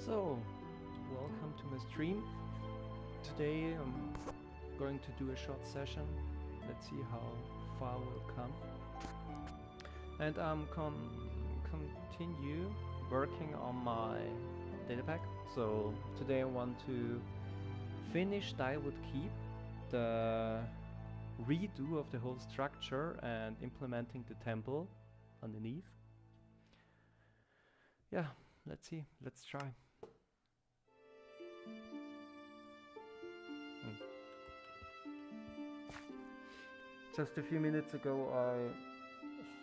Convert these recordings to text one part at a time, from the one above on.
So, welcome to my stream. Today I'm going to do a short session. Let's see how far we'll come. And I'm continue working on my data pack. So today I want to finish DIrewood Keep, the redo of the whole structure and implementing the temple underneath. Yeah, let's see, let's try. Just a few minutes ago I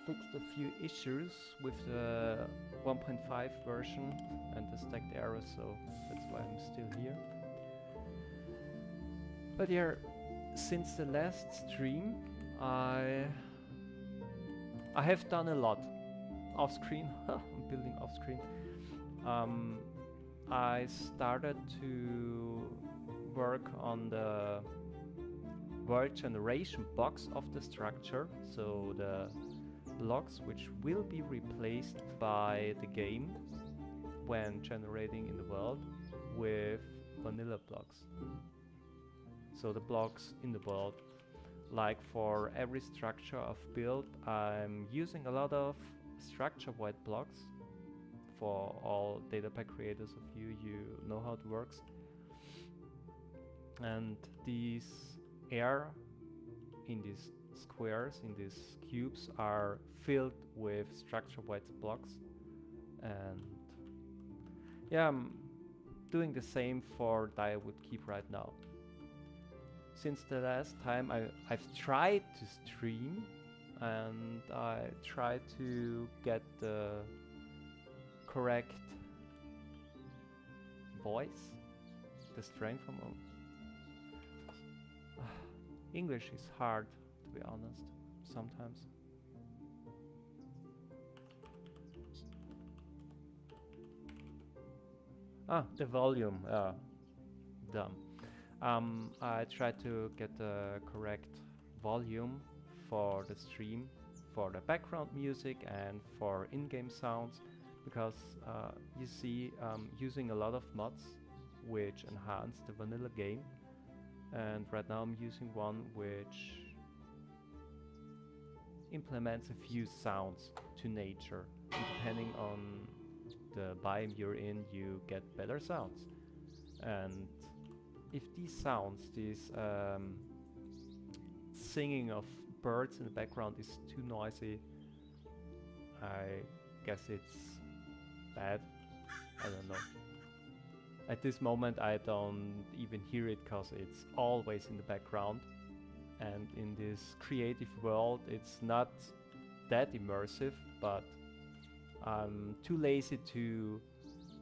fixed a few issues with the 1.5 version and the stacked errors, so that's why I'm still here. But yeah, since the last stream I have done a lot off screen. I'm building off screen. I started to work on the world generation box of the structure, so the blocks which will be replaced by the game when generating in the world with vanilla blocks. So the blocks in the world, like for every structure I've built, I'm using a lot of structure white blocks. For all data pack creators of you, you know how it works. And these air in these squares, in these cubes, are filled with structure white blocks. And yeah, I'm doing the same for DIrewood Keep right now. Since the last time I've tried to stream and I tried to get the correct voice, the strength from English is hard, to be honest, sometimes. The volume, dumb. I tried to get the correct volume for the stream, for the background music and for in-game sounds, because you see I'm using a lot of mods which enhance the vanilla game, and right now I'm using one which implements a few sounds to nature, and depending on the biome you're in you get better sounds. And if these sounds, this singing of birds in the background is too noisy, I guess it's bad. I don't know. At this moment I don't even hear it because it's always in the background, and in this creative world it's not that immersive, but I'm too lazy to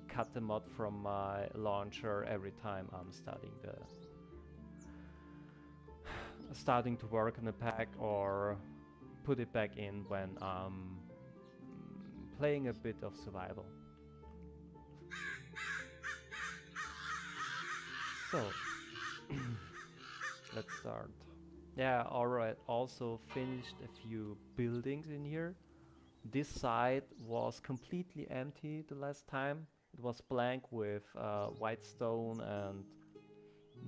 cut the mod from my launcher every time I'm starting to work on the pack, or put it back in when I'm playing a bit of survival. So let's start. Yeah, alright, also finished a few buildings in here. This side was completely empty the last time. It was blank with white stone and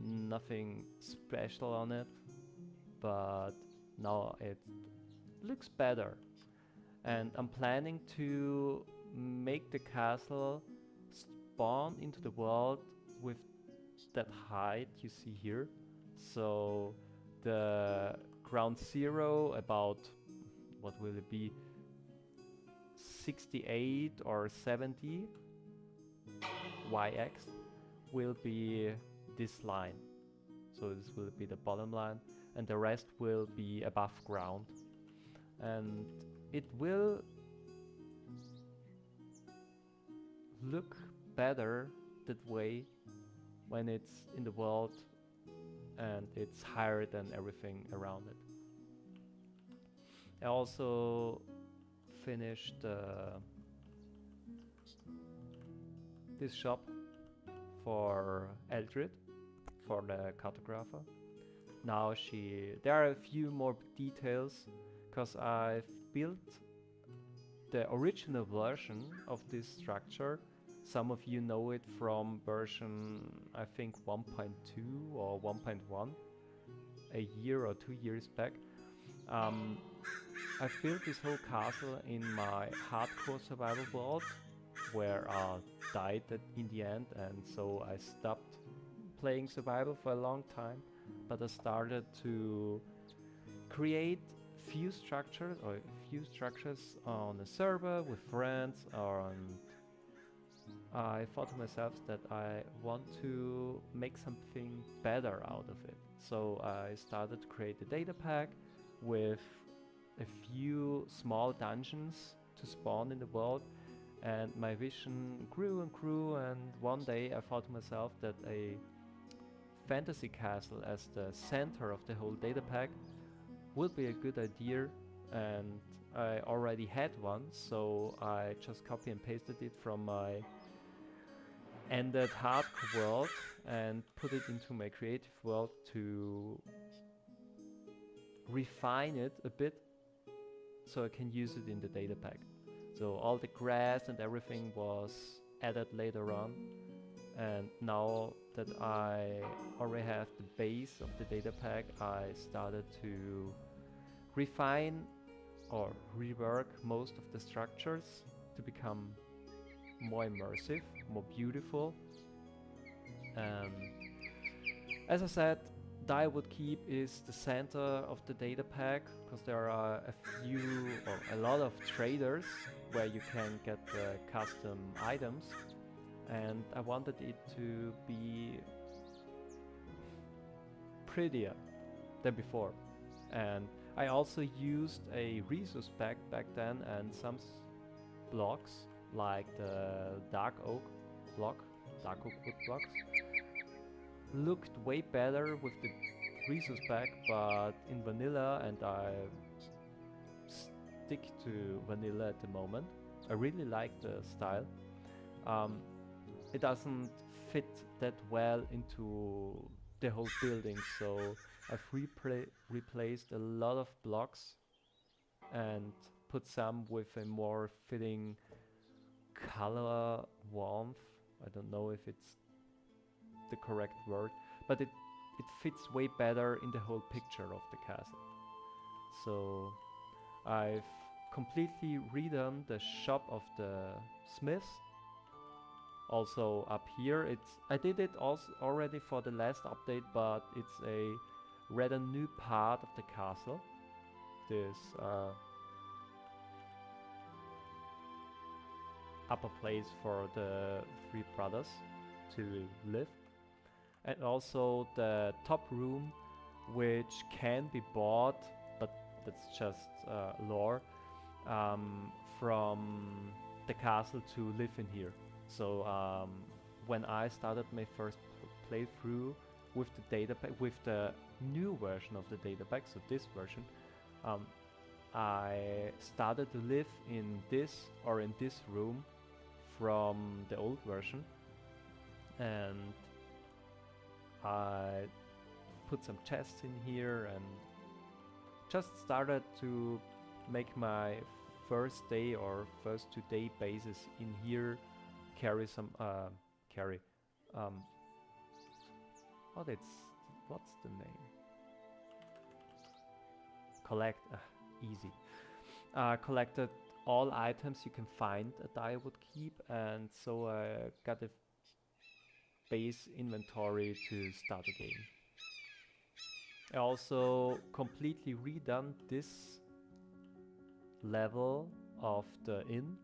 nothing special on it, but now it looks better. And I'm planning to make the castle spawn into the world with that height you see here. So the ground zero, about, what will it be, 68 or 70 yx, will be this line. So this will be the bottom line, and the rest will be above ground. And it will look better that way when it's in the world and it's higher than everything around it. I also finished this shop for Eldred, for the cartographer. Now there are a few more details, because I've built the original version of this structure Some of you know it from version, I think 1.2 or 1.1, a year or 2 years back. I've built this whole castle in my hardcore survival world, where I died in the end, and so I stopped playing survival for a long time. But I started to create few structures on a server with friends, and I thought to myself that I want to make something better out of it. So I started to create a data pack with a few small dungeons to spawn in the world, and my vision grew and grew, and one day I thought to myself that a fantasy castle as the center of the whole data pack would be a good idea, and I already had one, so I just copy and pasted it from my ended hardcore world and put it into my creative world to refine it a bit so I can use it in the data pack. So all the grass and everything was added later on, and now that I already have the base of the data pack, I started to refine or rework most of the structures to become more immersive, more beautiful. And as I said, DIrewood Keep is the center of the data pack because there are a lot of traders where you can get custom items, and I wanted it to be prettier than before. And I also used a resource pack back then, and some blocks like the dark oak wood blocks looked way better with the resource pack, but in vanilla, and I stick to vanilla at the moment. I really like the style. It doesn't fit that well into the whole building, so I've replaced a lot of blocks and put some with a more fitting color warmth. I don't know if it's the correct word, but it fits way better in the whole picture of the castle. So I've completely redone the shop of the smiths. Also up here, I did it also already for the last update, but it's a rather new part of the castle. This upper place for the three brothers to live, and also the top room, which can be bought, but that's just lore, from the castle to live in here. So when I started my first playthrough with the data pack, with the new version of the data pack, so this version, I started to live in this room from the old version, and I put some chests in here and just started to make my first day or first 2-day bases in here, carry some oh, what's the name? Collect, easy. Collected all items you can find at DIrewood Keep, and so I got a base inventory to start the game. I also completely redone this level of the inn,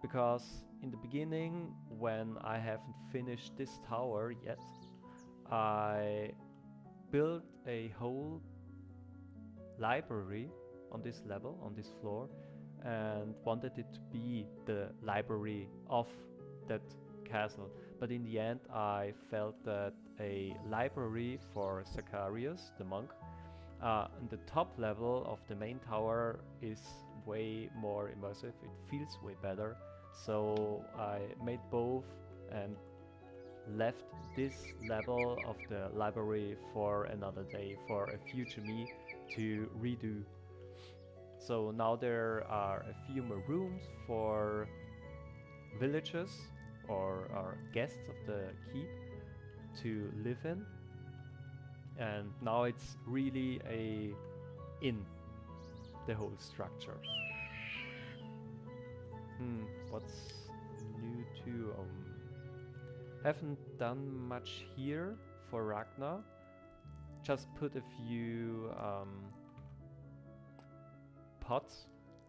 because in the beginning, when I haven't finished this tower yet, I built a whole library on this level, on this floor, and wanted it to be the library of that castle. But in the end, I felt that a library for Zacharias, the monk, on the top level of the main tower is way more immersive. It feels way better. So I made both and left this level of the library for another day, for a future me to redo. So now there are a few more rooms for villagers or are guests of the keep to live in, and now it's really a inn, the whole structure. What's new too? Haven't done much here for Ragnar. Just put a few pots,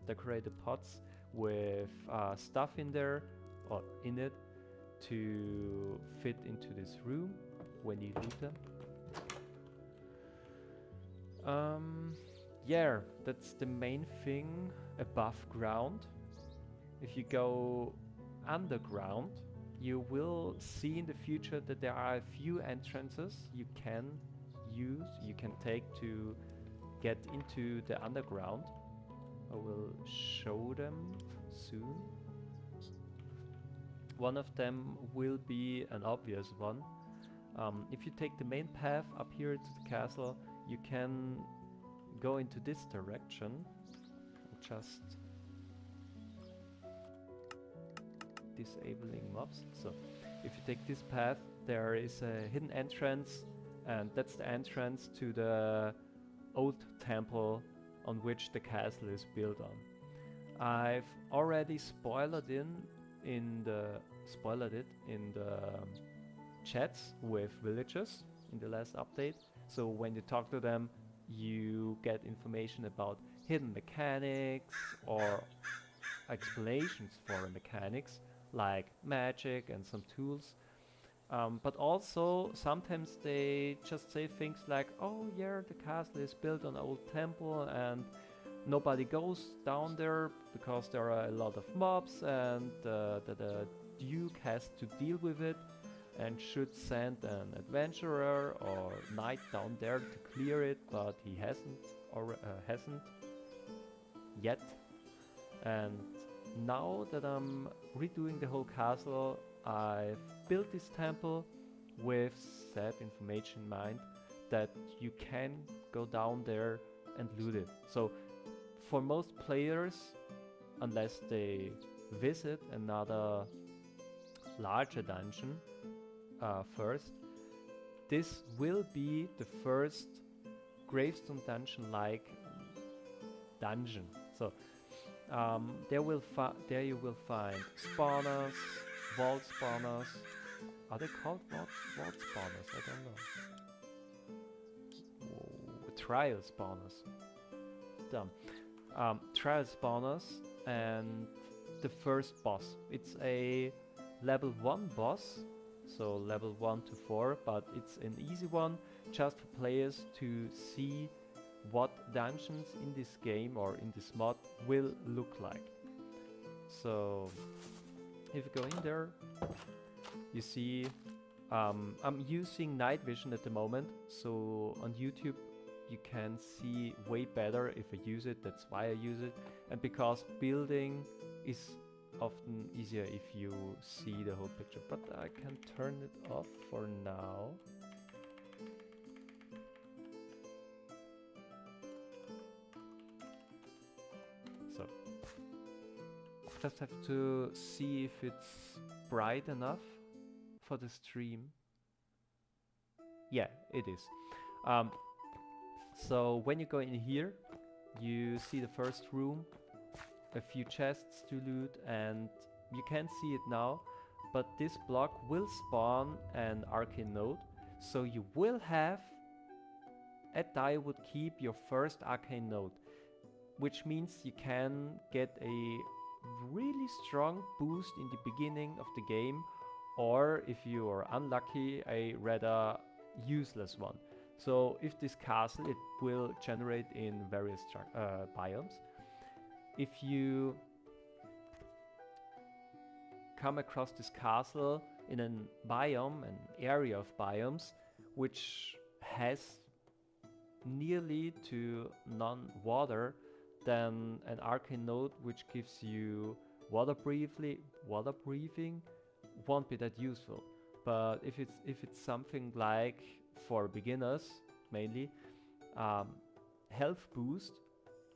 decorated pots with stuff in there or in it to fit into this room when you loot them. Yeah, that's the main thing above ground. If you go underground, you will see in the future that there are a few entrances you can use, you can take to get into the underground. I will show them soon. One of them will be an obvious one. If you take the main path up here to the castle, you can go into this direction. Just disabling mobs. So if you take this path, there is a hidden entrance, and that's the entrance to the old temple on which the castle is built on. I've already spoiled it in the chats with villagers in the last update. So when you talk to them, you get information about hidden mechanics or explanations for mechanics like magic and some tools. But also sometimes they just say things like, oh yeah, the castle is built on an old temple and nobody goes down there because there are a lot of mobs, and the Duke has to deal with it and should send an adventurer or knight down there to clear it, but he hasn't yet. And now that I'm redoing the whole castle, I've built this temple with said information in mind, that you can go down there and loot it. So for most players, unless they visit another larger dungeon first, this will be the first Gravestone Dungeon-like dungeon. So there you will find spawners, vault spawners. Are they called vault spawners? I don't know. Whoa. Trial spawners. Dumb. Trial spawners and the first boss. It's a level 1 boss, so level 1 to 4, but it's an easy one just for players to see what dungeons in this game or in this mod will look like. So if you go in there, you see I'm using night vision at the moment, so on YouTube you can see way better if I use it. That's why I use it, and because building is often easier if you see the whole picture. But I can turn it off for now. So just have to see if it's bright enough for the stream. Yeah, it is. So when you go in here, you see the first room, a few chests to loot, and you can't see it now, but this block will spawn an arcane node. So you will have at DIrewood Keep your first arcane node, which means you can get a really strong boost in the beginning of the game, or if you are unlucky, a rather useless one. So if this castle, it will generate in various biomes. If you come across this castle in an biome, an area of biomes, which has nearly to none water, then an arcane node which gives you water breathing won't be that useful. But if it's something like, for beginners mainly, health boost,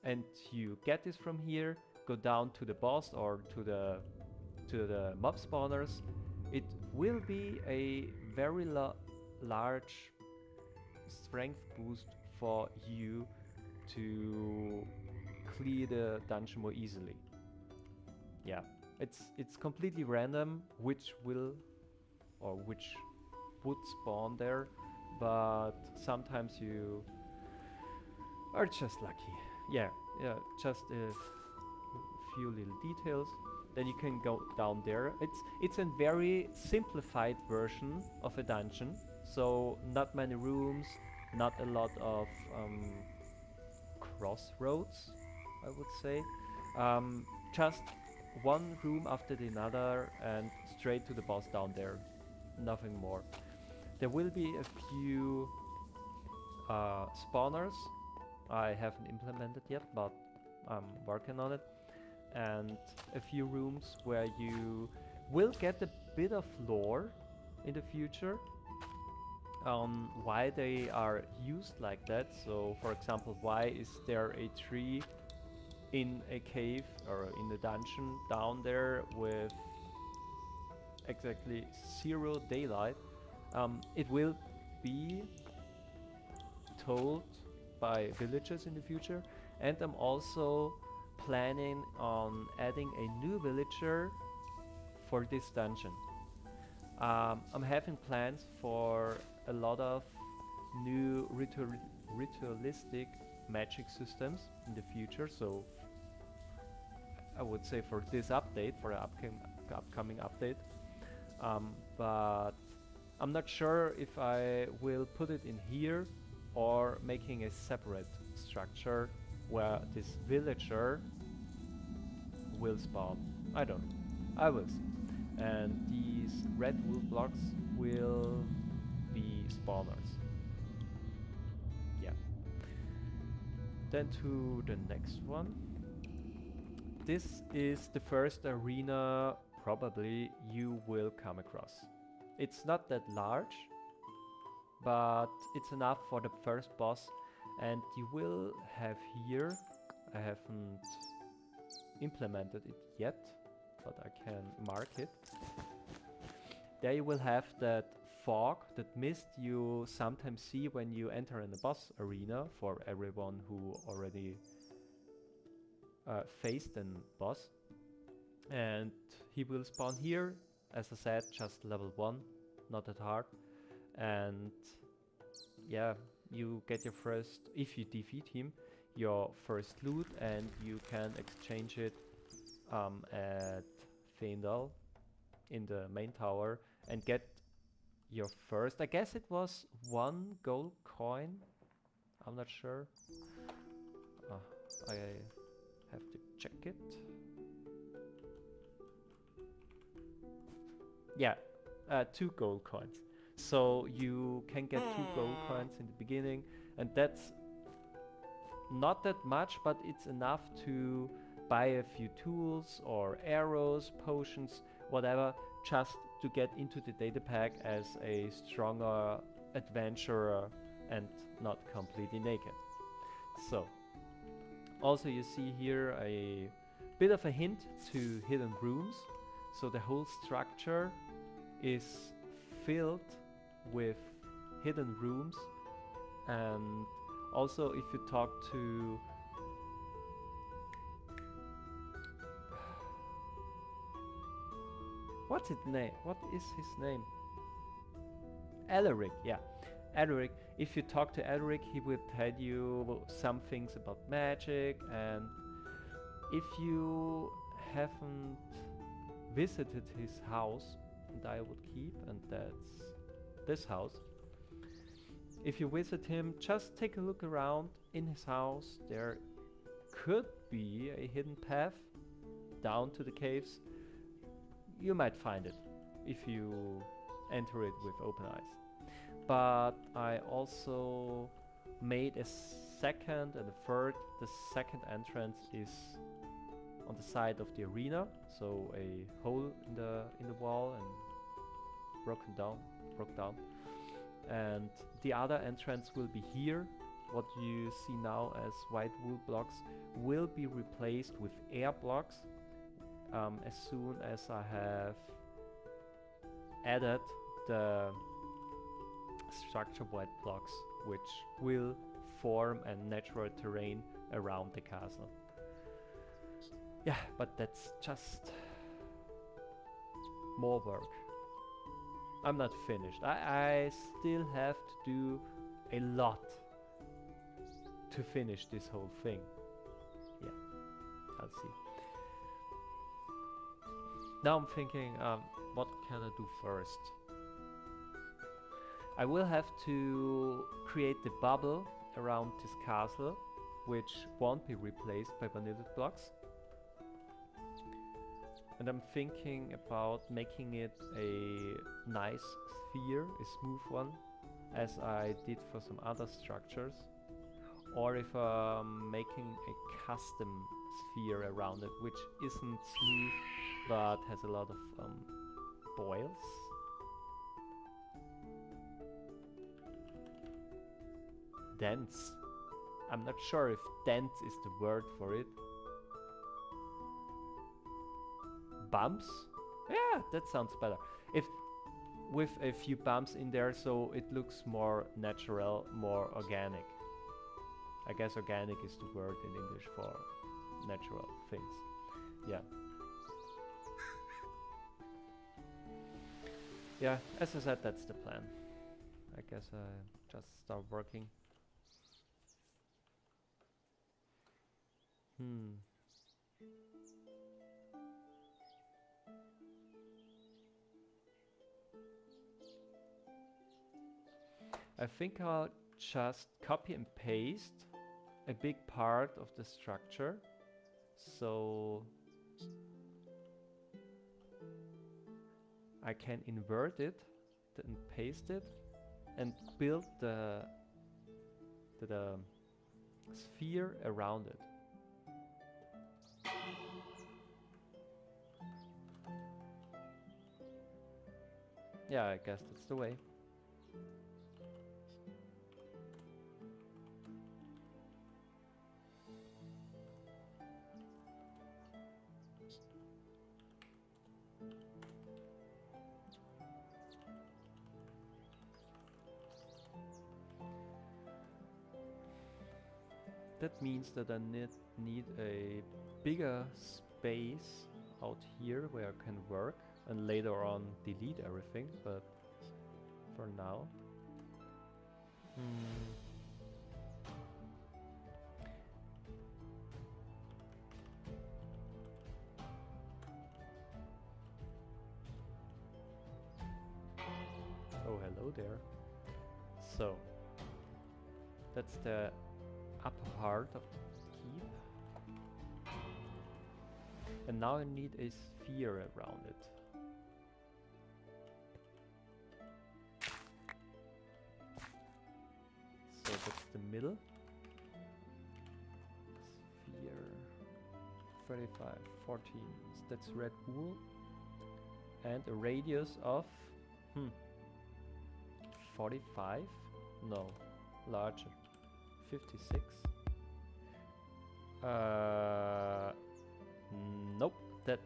and you get this from here, go down to the boss or to the mob spawners, It will be a very large strength boost for you to clear the dungeon more easily. Yeah, it's completely random which will or which would spawn there, but sometimes you are just lucky. Yeah, yeah, just a few little details. Then you can go down there. It's a very simplified version of a dungeon, so not many rooms, not a lot of crossroads, I would say. Just one room after the another and straight to the boss down there. Nothing more. There will be a few spawners I haven't implemented yet, but I'm working on it. And a few rooms where you will get a bit of lore in the future on why they are used like that. So, for example, why is there a tree in a cave or in a dungeon down there with exactly 0 daylight? It will be told by villagers in the future, and I'm also planning on adding a new villager for this dungeon. I'm having plans for a lot of new ritualistic magic systems in the future, so I would say for this update, for the upcoming update. But I'm not sure if I will put it in here or making a separate structure where this villager will spawn. I don't know. I will see. And these red wool blocks will be spawners. Yeah. Then to the next one. This is the first arena probably you will come across. It's not that large, but it's enough for the first boss, and you will have here, I haven't implemented it yet, but I can mark it. There you will have that fog, that mist you sometimes see when you enter in the boss arena, for everyone who already faced a boss. And he will spawn here, as I said, just level 1, not that hard. And yeah, you get your first, if you defeat him, your first loot, and you can exchange it at Feindal in the main tower and get your first, I guess it was 1 gold coin, I'm not sure. I have to check it. Yeah, 2 gold coins. So you can get 2 gold coins in the beginning, and that's not that much, but it's enough to buy a few tools or arrows, potions, whatever, just to get into the data pack as a stronger adventurer and not completely naked. So, also you see here a bit of a hint to hidden rooms. So the whole structure is filled with hidden rooms, and also if you talk to what's his name? What is his name? Alaric, yeah. Alaric, if you talk to Alaric, he will tell you some things about magic, and if you haven't visited his house in DIrewood Keep, and that's this house, if you visit him, just take a look around in his house. There could be a hidden path down to the caves. You might find it if you enter it with open eyes. But I also made a second and a third. The second entrance is on the side of the arena, so a hole in the wall and broke down. And the other entrance will be here. What you see now as white wool blocks will be replaced with air blocks as soon as I have added the structure white blocks, which will form a natural terrain around the castle. Yeah, but that's just more work. I'm not finished. I still have to do a lot to finish this whole thing. Yeah, I'll see. Now I'm thinking, what can I do first? I will have to create the bubble around this castle, which won't be replaced by vanilla blocks. And I'm thinking about making it a nice sphere, a smooth one, as I did for some other structures. Or if I'm making a custom sphere around it, which isn't smooth but has a lot of boils. Dents. I'm not sure if dent is the word for it. Bumps? Yeah, that sounds better. If with a few bumps in there, so it looks more natural, more organic. I guess organic is the word in English for natural things. Yeah. Yeah, as I said, that's the plan. I guess I just start working. I think I'll just copy and paste a big part of the structure, so I can invert it and paste it and build the sphere around it. Yeah, I guess that's the way. That means that I need a bigger space out here where I can work and later on delete everything, but for now. Oh, hello there. So, that's the upper part of the keep. And now I need a sphere around it. So that's the middle. Sphere 35, 14. So that's red wool. And a radius of 45? No, larger. 56. Nope, that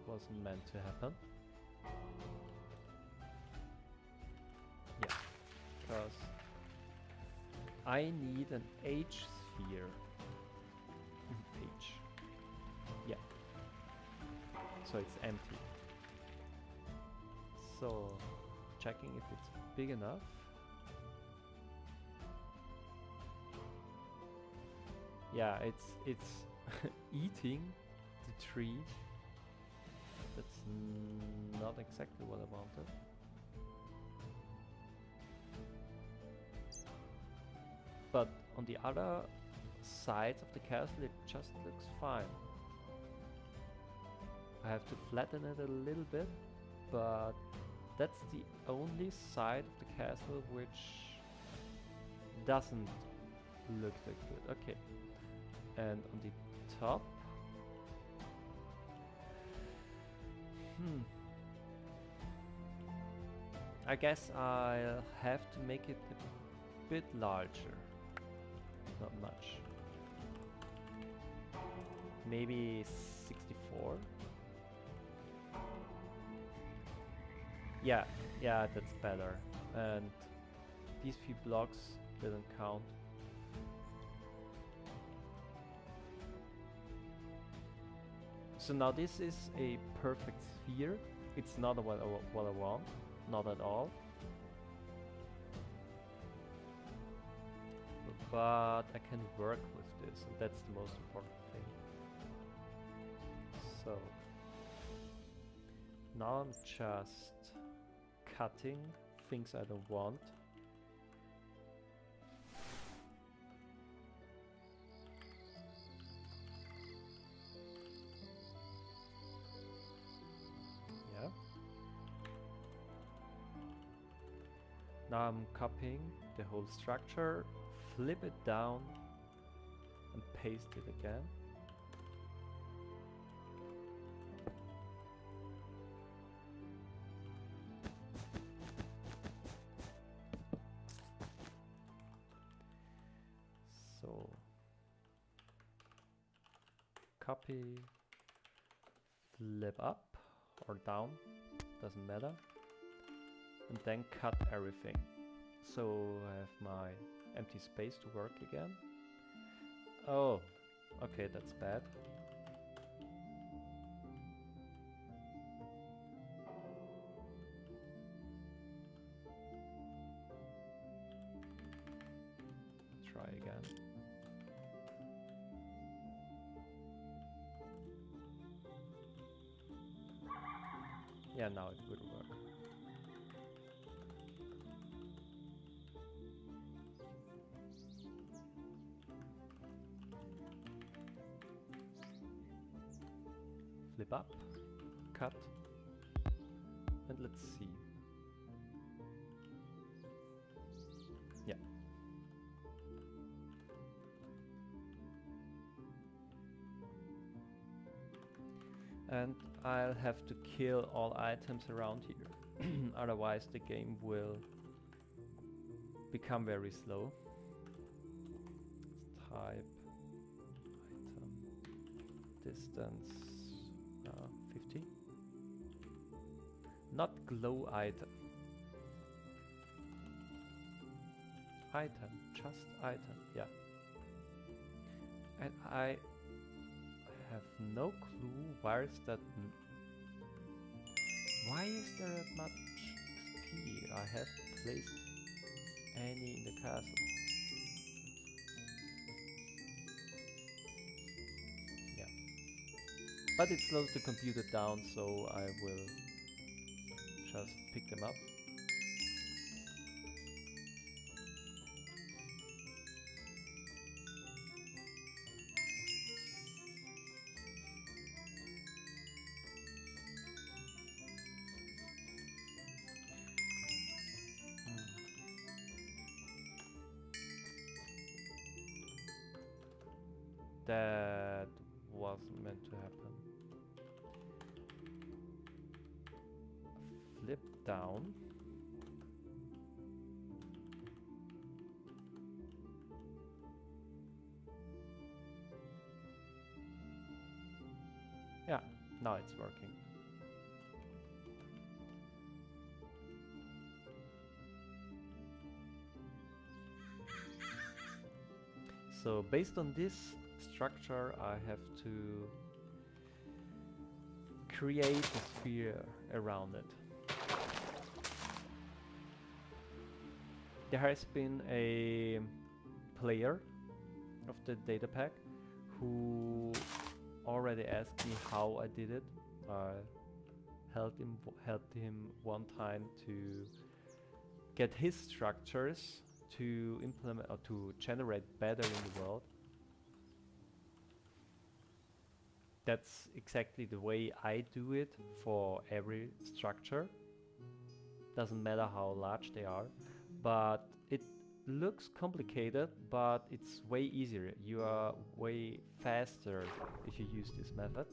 wasn't meant to happen. Yeah, because I need an H sphere. H. Yeah. So it's empty. So checking if it's big enough. Yeah, it's eating the tree. That's not exactly what I wanted. But on the other sides of the castle it just looks fine. I have to flatten it a little bit, but that's the only side of the castle which doesn't look that good. Okay. And on the top, I guess I'll have to make it a bit larger. Not much. maybe 64. Yeah, yeah, that's better. And these few blocks didn't count. So now this is a perfect sphere. It's not what I want, not at all. But I can work with this, and that's the most important thing. So now I'm just cutting things I don't want. Yeah. Now I'm copying the whole structure, flip it down and paste it again. So copy, flip up or down, doesn't matter, and then cut everything. So I have my empty space to work again. Oh, okay, that's bad. Try again. Yeah, now it will work. Flip up, cut, and let's see. Yeah. And I'll have to kill all items around here, otherwise the game will become very slow. Type, item, distance, 50. Not glow item. Item, just item, yeah. And I have no clue where is that. Why is there that much XP? I have placed any in the castle. Yeah. But it slows the computer down, so I will just pick them up. That wasn't meant to happen. Flip down. Yeah, now it's working. So based on this structure, I have to create a sphere around it. There has been a player of the data pack who already asked me how I did it. I helped him one time to get his structures to implement or to generate better in the world. That's exactly the way I do it for every structure. Doesn't matter how large they are, but it looks complicated, but it's way easier. You are way faster if you use this method.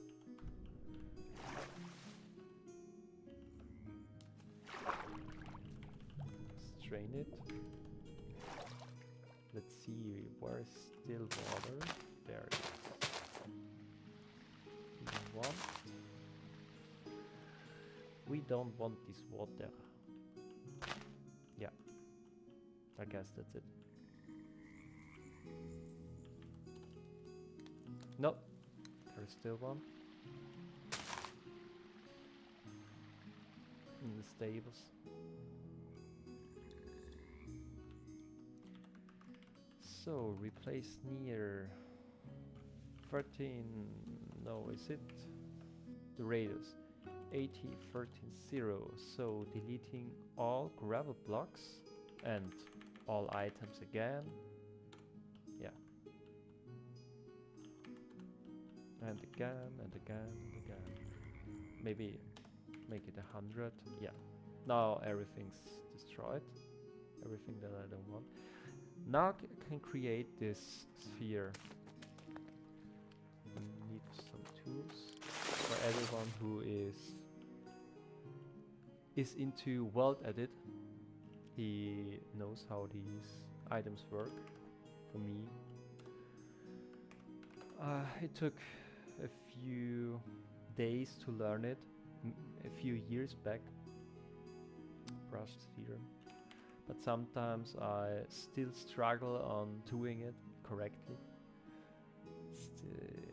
Strain it. Let's see, where is still water? There it is. don't want this water. Yeah, I guess that's it. Nope, there's still one. In the stables. So, replace near 13, no, is it? The radius, 80, 13, 0, so deleting all gravel blocks and all items again. Yeah. And again, and again, and again. Maybe make it 100, yeah. Now everything's destroyed, everything that I don't want. Now I can create this sphere. We need some tools for everyone who is into world edit. He knows how these items work. For me, it took a few days to learn it, a few years back. Brush sphere. But sometimes I still struggle on doing it correctly. Sphere.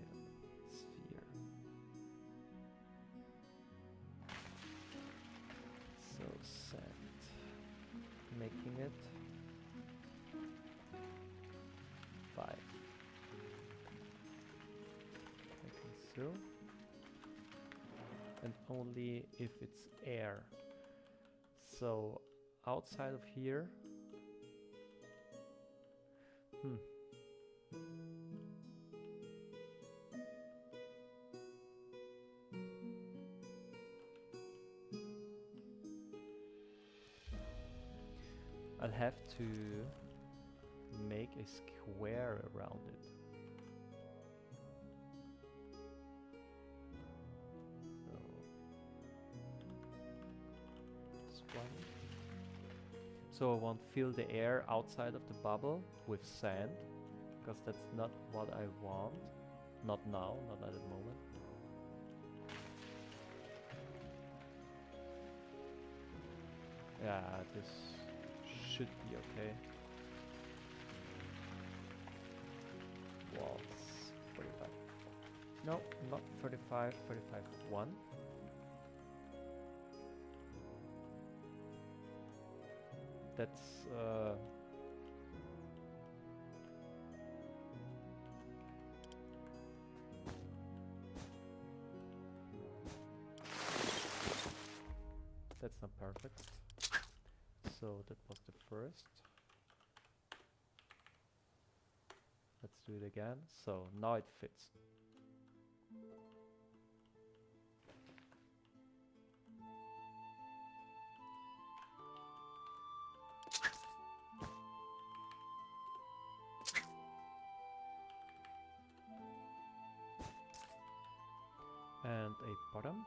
So set. Making it 5. Making so. And only if it's air. So outside of here, I'll have to make a square around it. So this one. So I won't fill the air outside of the bubble with sand, because that's not what I want. Not now, not at the moment. Yeah, this should be okay. Walls, 45. No, not 35, 35, 1. That's that's not perfect. So that was the first. Let's do it again. So now it fits. And a bottom.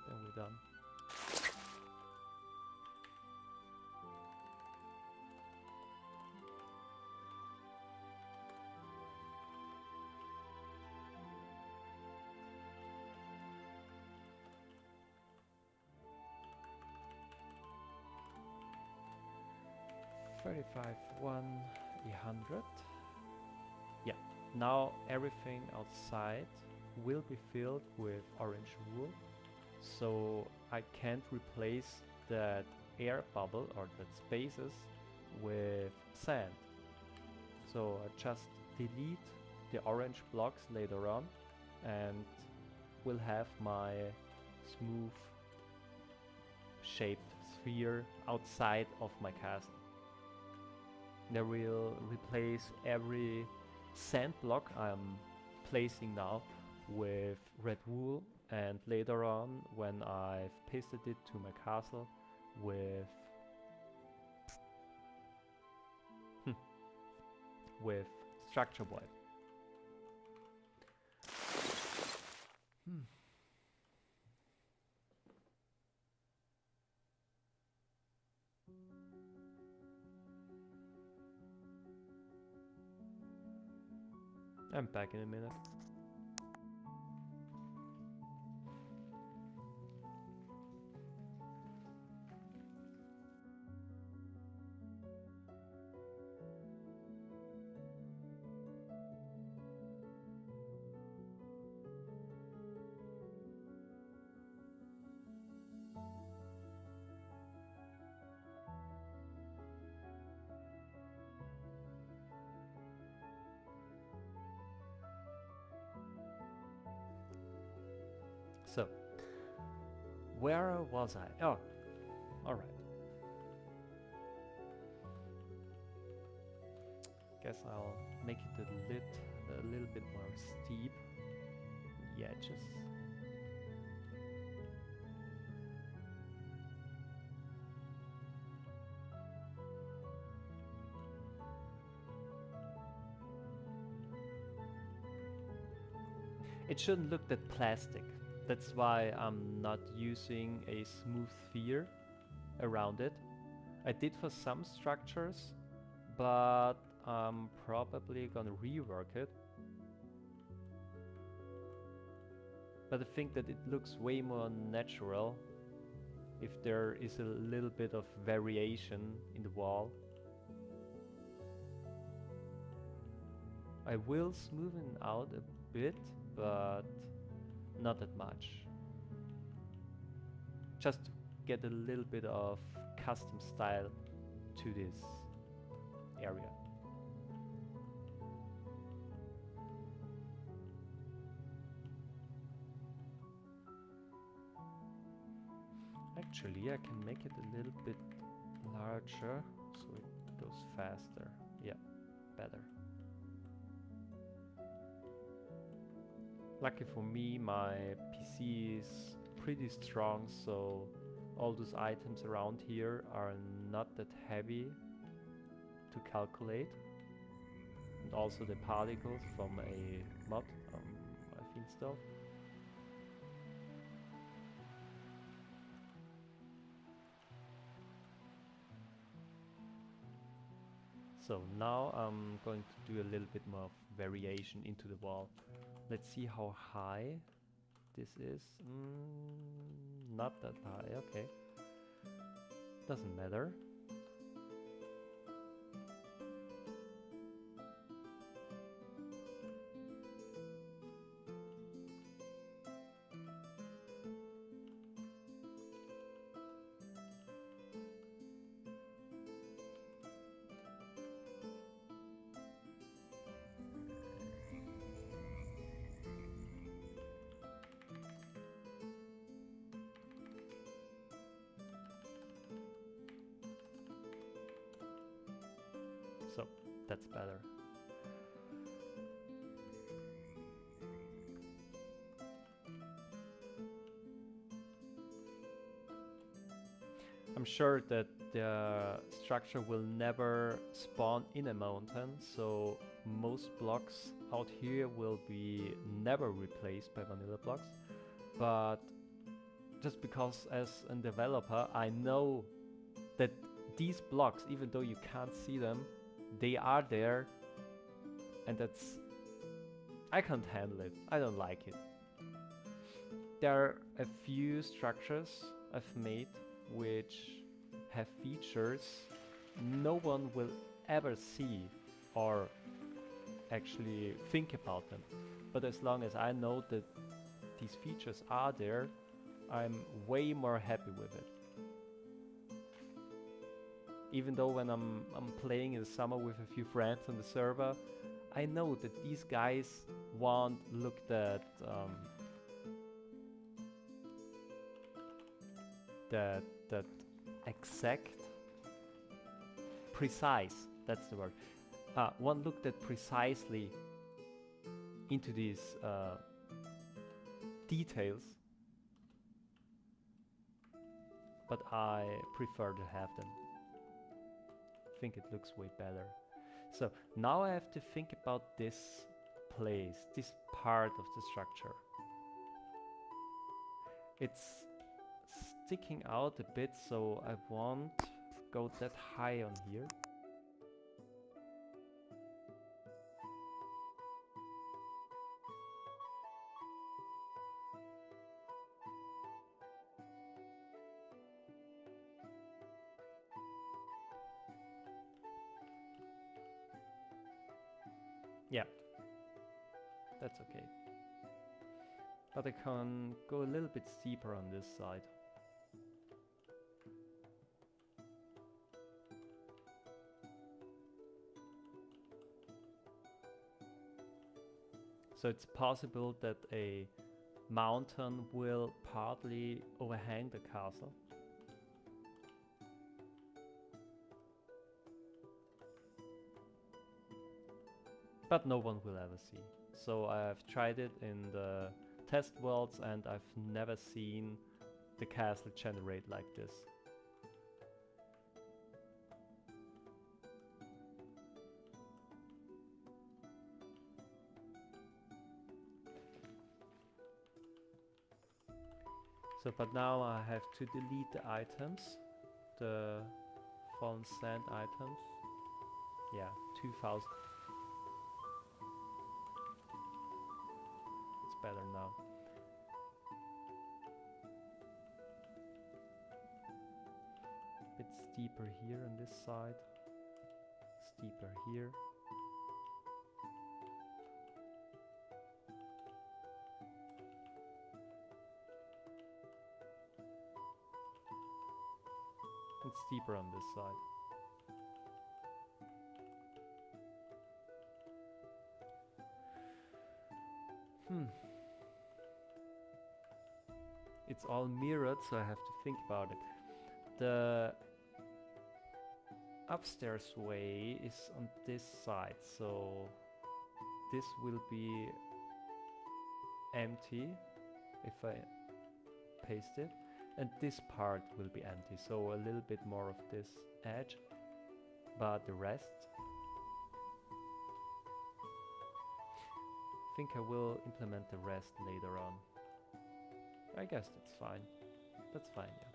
Then we're done. $35, 100. Yeah, now everything outside will be filled with orange wool, so I can't replace that air bubble or that spaces with sand. So I just delete the orange blocks later on and will have my smooth shaped sphere outside of my castle. They will replace every sand block I'm placing now with red wool, and later on when I've pasted it to my castle with with structure white. I'm back in a minute. So, where was I? Oh, alright. Guess I'll make it a little bit more steep on the edges. It shouldn't look that plastic. That's why I'm not using a smooth sphere around it. I did for some structures, but I'm probably gonna rework it. But I think that it looks way more natural if there is a little bit of variation in the wall. I will smoothen out a bit, but not that much. Just to get a little bit of custom style to this area. Actually, I can make it a little bit larger so it goes faster. Yeah, better. Lucky for me, my PC is pretty strong, so all those items around here are not that heavy to calculate. And also the particles from a mod, I think so. So now I'm going to do a little bit more variation into the wall. Let's see how high this is. Not that high, okay. Doesn't matter. So that's better. I'm sure that the structure will never spawn in a mountain, so most blocks out here will be never replaced by vanilla blocks. But just because as a developer I know that these blocks, even though you can't see them, they are there, and I can't handle it. I don't like it. There are a few structures I've made which have features no one will ever see or actually think about them. But as long as I know that these features are there, I'm way more happy with it. Even though when I'm playing in the summer with a few friends on the server, I know that these guys won't look that that exact, precise. That's the word. One looked that precisely into these details, but I prefer to have them. I think it looks way better. So now I have to think about this place, this part of the structure. It's sticking out a bit, so I won't go that high on here. Yeah, that's okay. But I can go a little bit steeper on this side. So it's possible that a mountain will partly overhang the castle. But no one will ever see. So I've tried it in the test worlds and I've never seen the castle generate like this. So, but now I have to delete the items, the fallen sand items. Yeah, 2000. It's better now. Bit steeper here on this side, steeper here. And steeper on this side. It's all mirrored, so I have to think about it. The upstairs way is on this side, so this will be empty if I paste it, and this part will be empty, so a little bit more of this edge, but the rest I think I will implement the rest later on. I guess that's fine. That's fine, yeah.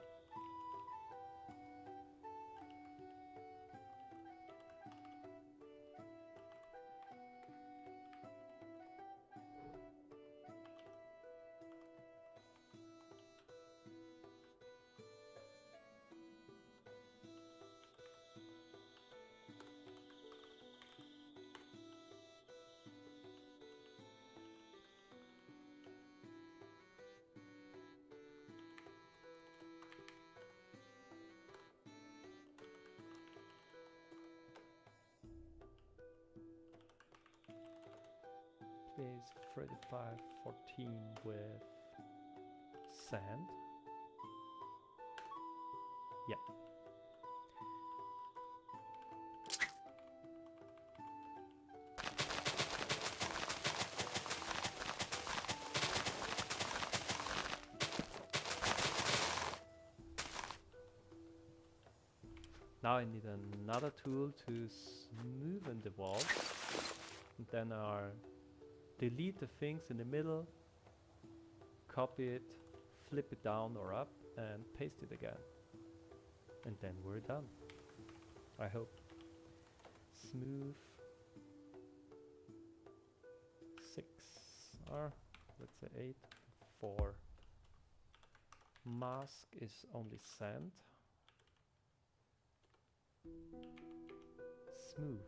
Is 3514 with sand. Yeah. Now I need another tool to smoothen the walls, and then our delete the things in the middle, copy it, flip it down or up, and paste it again. And then we're done. I hope. Smooth. 6, or let's say 8, 4. Mask is only sand. Smooth.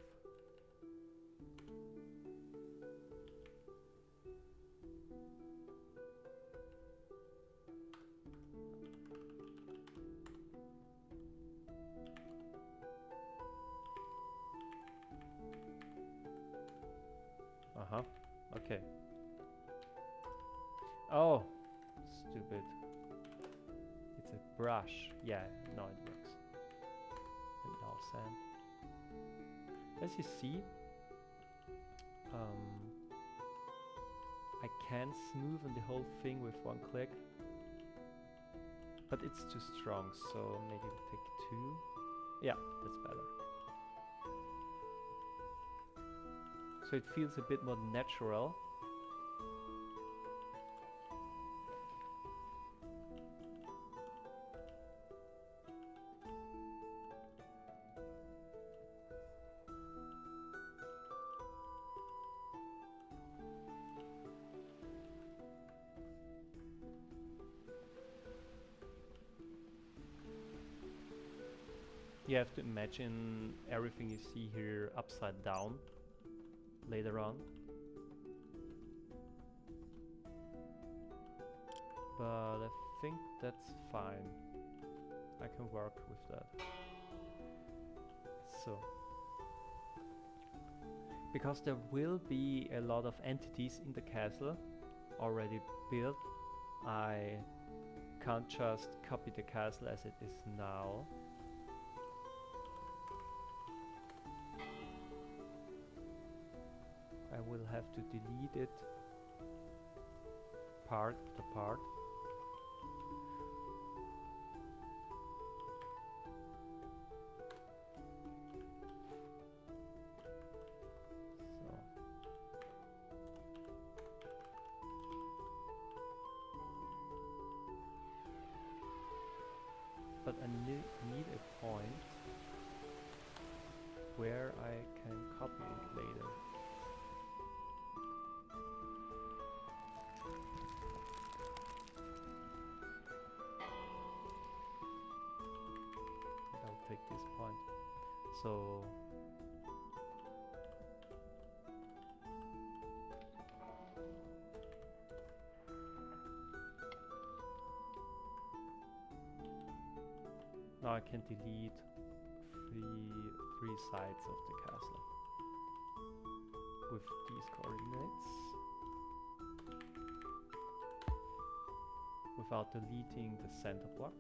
Okay. Oh, stupid. It's a brush. Yeah, now it works. And now sand. As you see, I can smoothen the whole thing with one click, but it's too strong, so maybe we'll take 2. Yeah, that's better. So it feels a bit more natural. You have to imagine everything you see here upside down later on. But I think that's fine. I can work with that. So, because there will be a lot of entities in the castle, already built. I can't just copy the castle as it is now. I will have to delete it part apart. But I need a point where I can copy it later. I'll take this point. So now I can delete three sides of the castle with these coordinates without deleting the center block.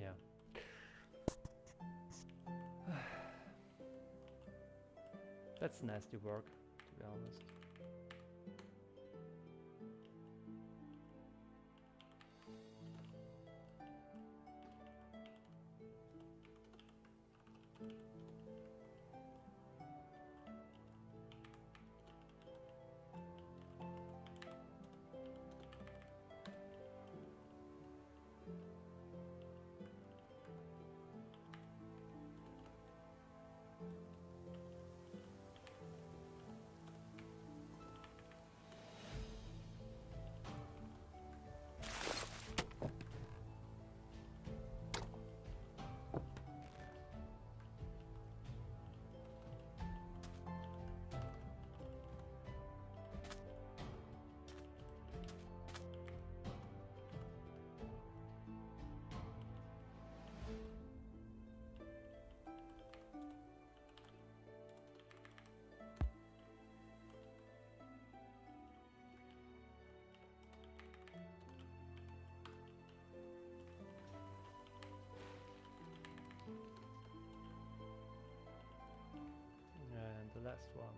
Yeah. That's nasty work, to be honest. And the last one.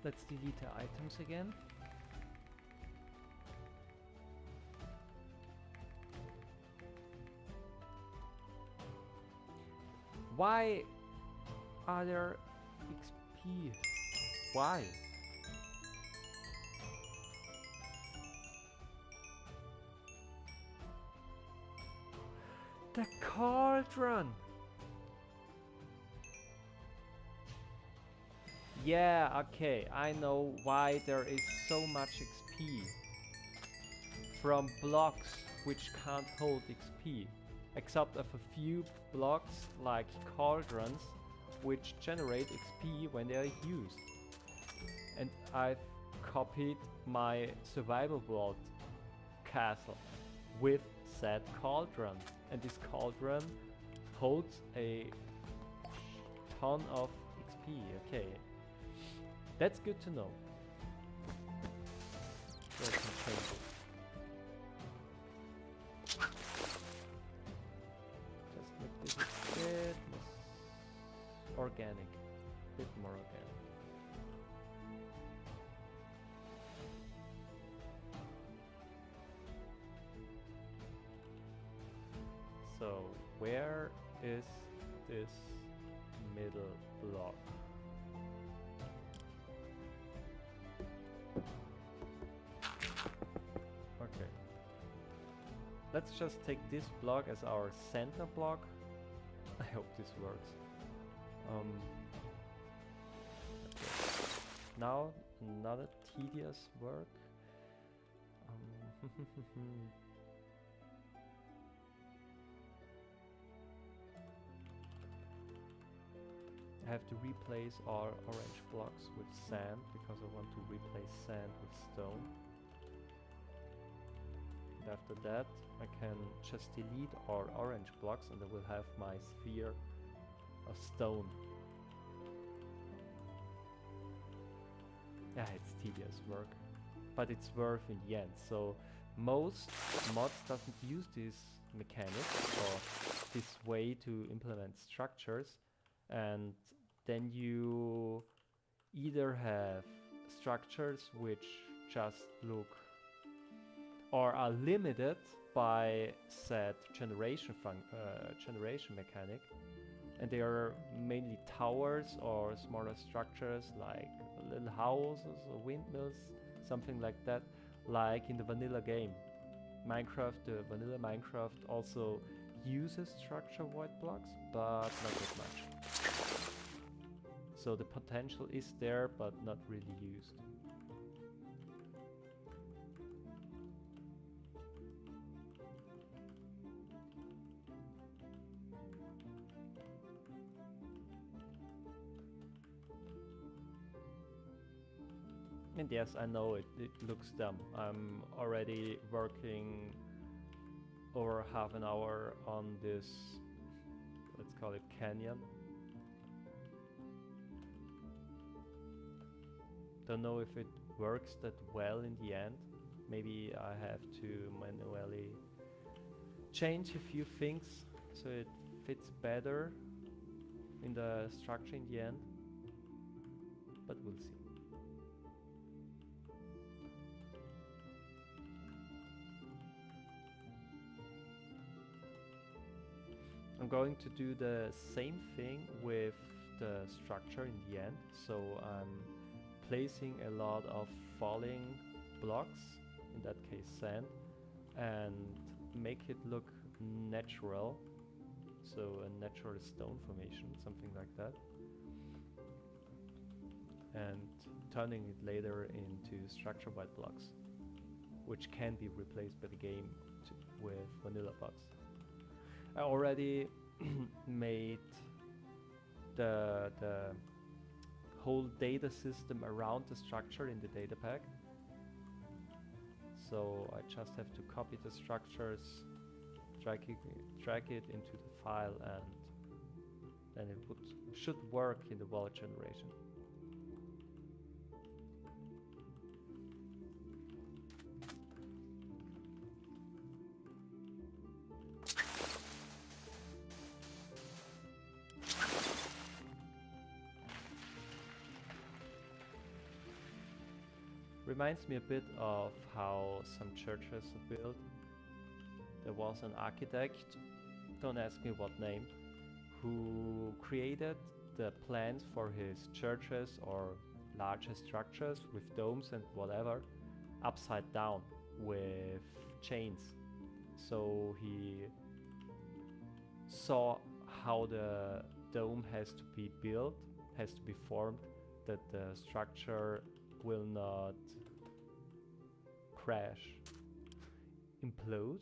Let's delete the items again. Why are there XP? Why? The cauldron! Yeah, okay, I know why there is so much XP. From blocks which can't hold XP. Except of a few blocks like cauldrons which generate XP when they are used. And I've copied my survival world castle with said cauldron. And this cauldron holds a ton of XP. Okay, that's good to know. So I can change it. Just make this a bit more organic, bit more organic. So where is this middle block? Okay. Let's just take this block as our center block. I hope this works. Okay. Now another tedious work. I have to replace our orange blocks with sand because I want to replace sand with stone. And after that I can just delete our orange blocks and I will have my sphere of stone. Yeah, it's tedious work, but it's worth in the end. So most mods doesn't use this mechanic or this way to implement structures, and then you either have structures which just look or are limited by said generation mechanic, and they are mainly towers or smaller structures like little houses or windmills, something like that, like in the vanilla game. Minecraft, the vanilla Minecraft also uses structure void blocks, but not that much. So the potential is there, but not really used. And yes, I know it looks dumb. I'm already working over half an hour on this, let's call it canyon. Don't know if it works that well in the end. Maybe I have to manually change a few things so it fits better in the structure in the end, but we'll see. I'm going to do the same thing with the structure in the end, so I'm placing a lot of falling blocks, in that case sand, and make it look natural, so a natural stone formation, something like that, and turning it later into structure white blocks, which can be replaced by the game with vanilla blocks. I already made the whole data system around the structure in the data pack. So I just have to copy the structures, drag it into the file, and then it should work in the wall generation. Reminds me a bit of how some churches are built. There was an architect, don't ask me what name, who created the plans for his churches or larger structures with domes and whatever upside down with chains. So he saw how the dome has to be built, has to be formed, that the structure will not crash. Implode?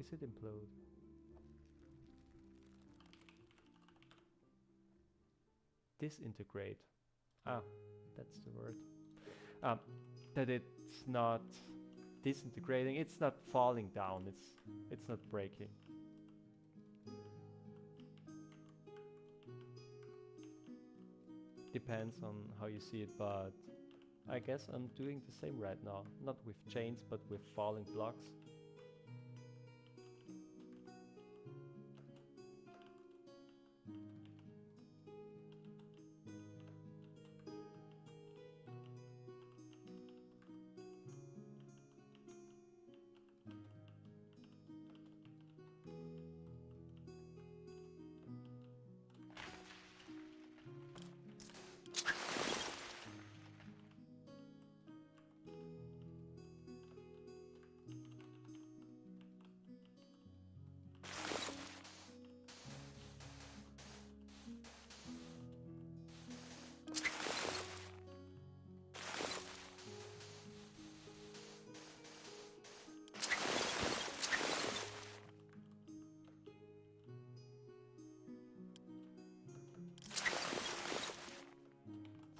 Is it implode? Disintegrate. Ah, that's the word. That it's not disintegrating, it's not falling down, it's not breaking. Depends on how you see it, but I guess I'm doing the same right now. Not with chains, but with falling blocks.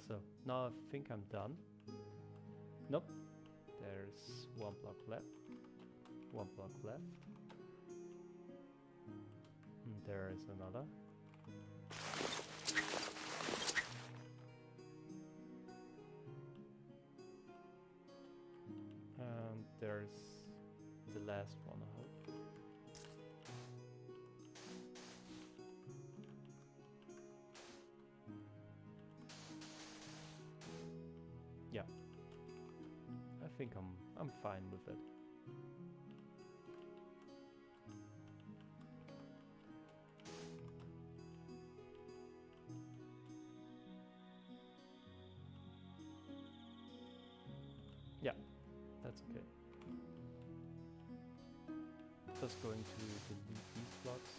So now I think I'm done. Nope. There's one block left. One block left. And there is another. And there's the last one, I hope. Yeah. I think I'm fine with it. Yeah, that's okay. Just going to delete these blocks.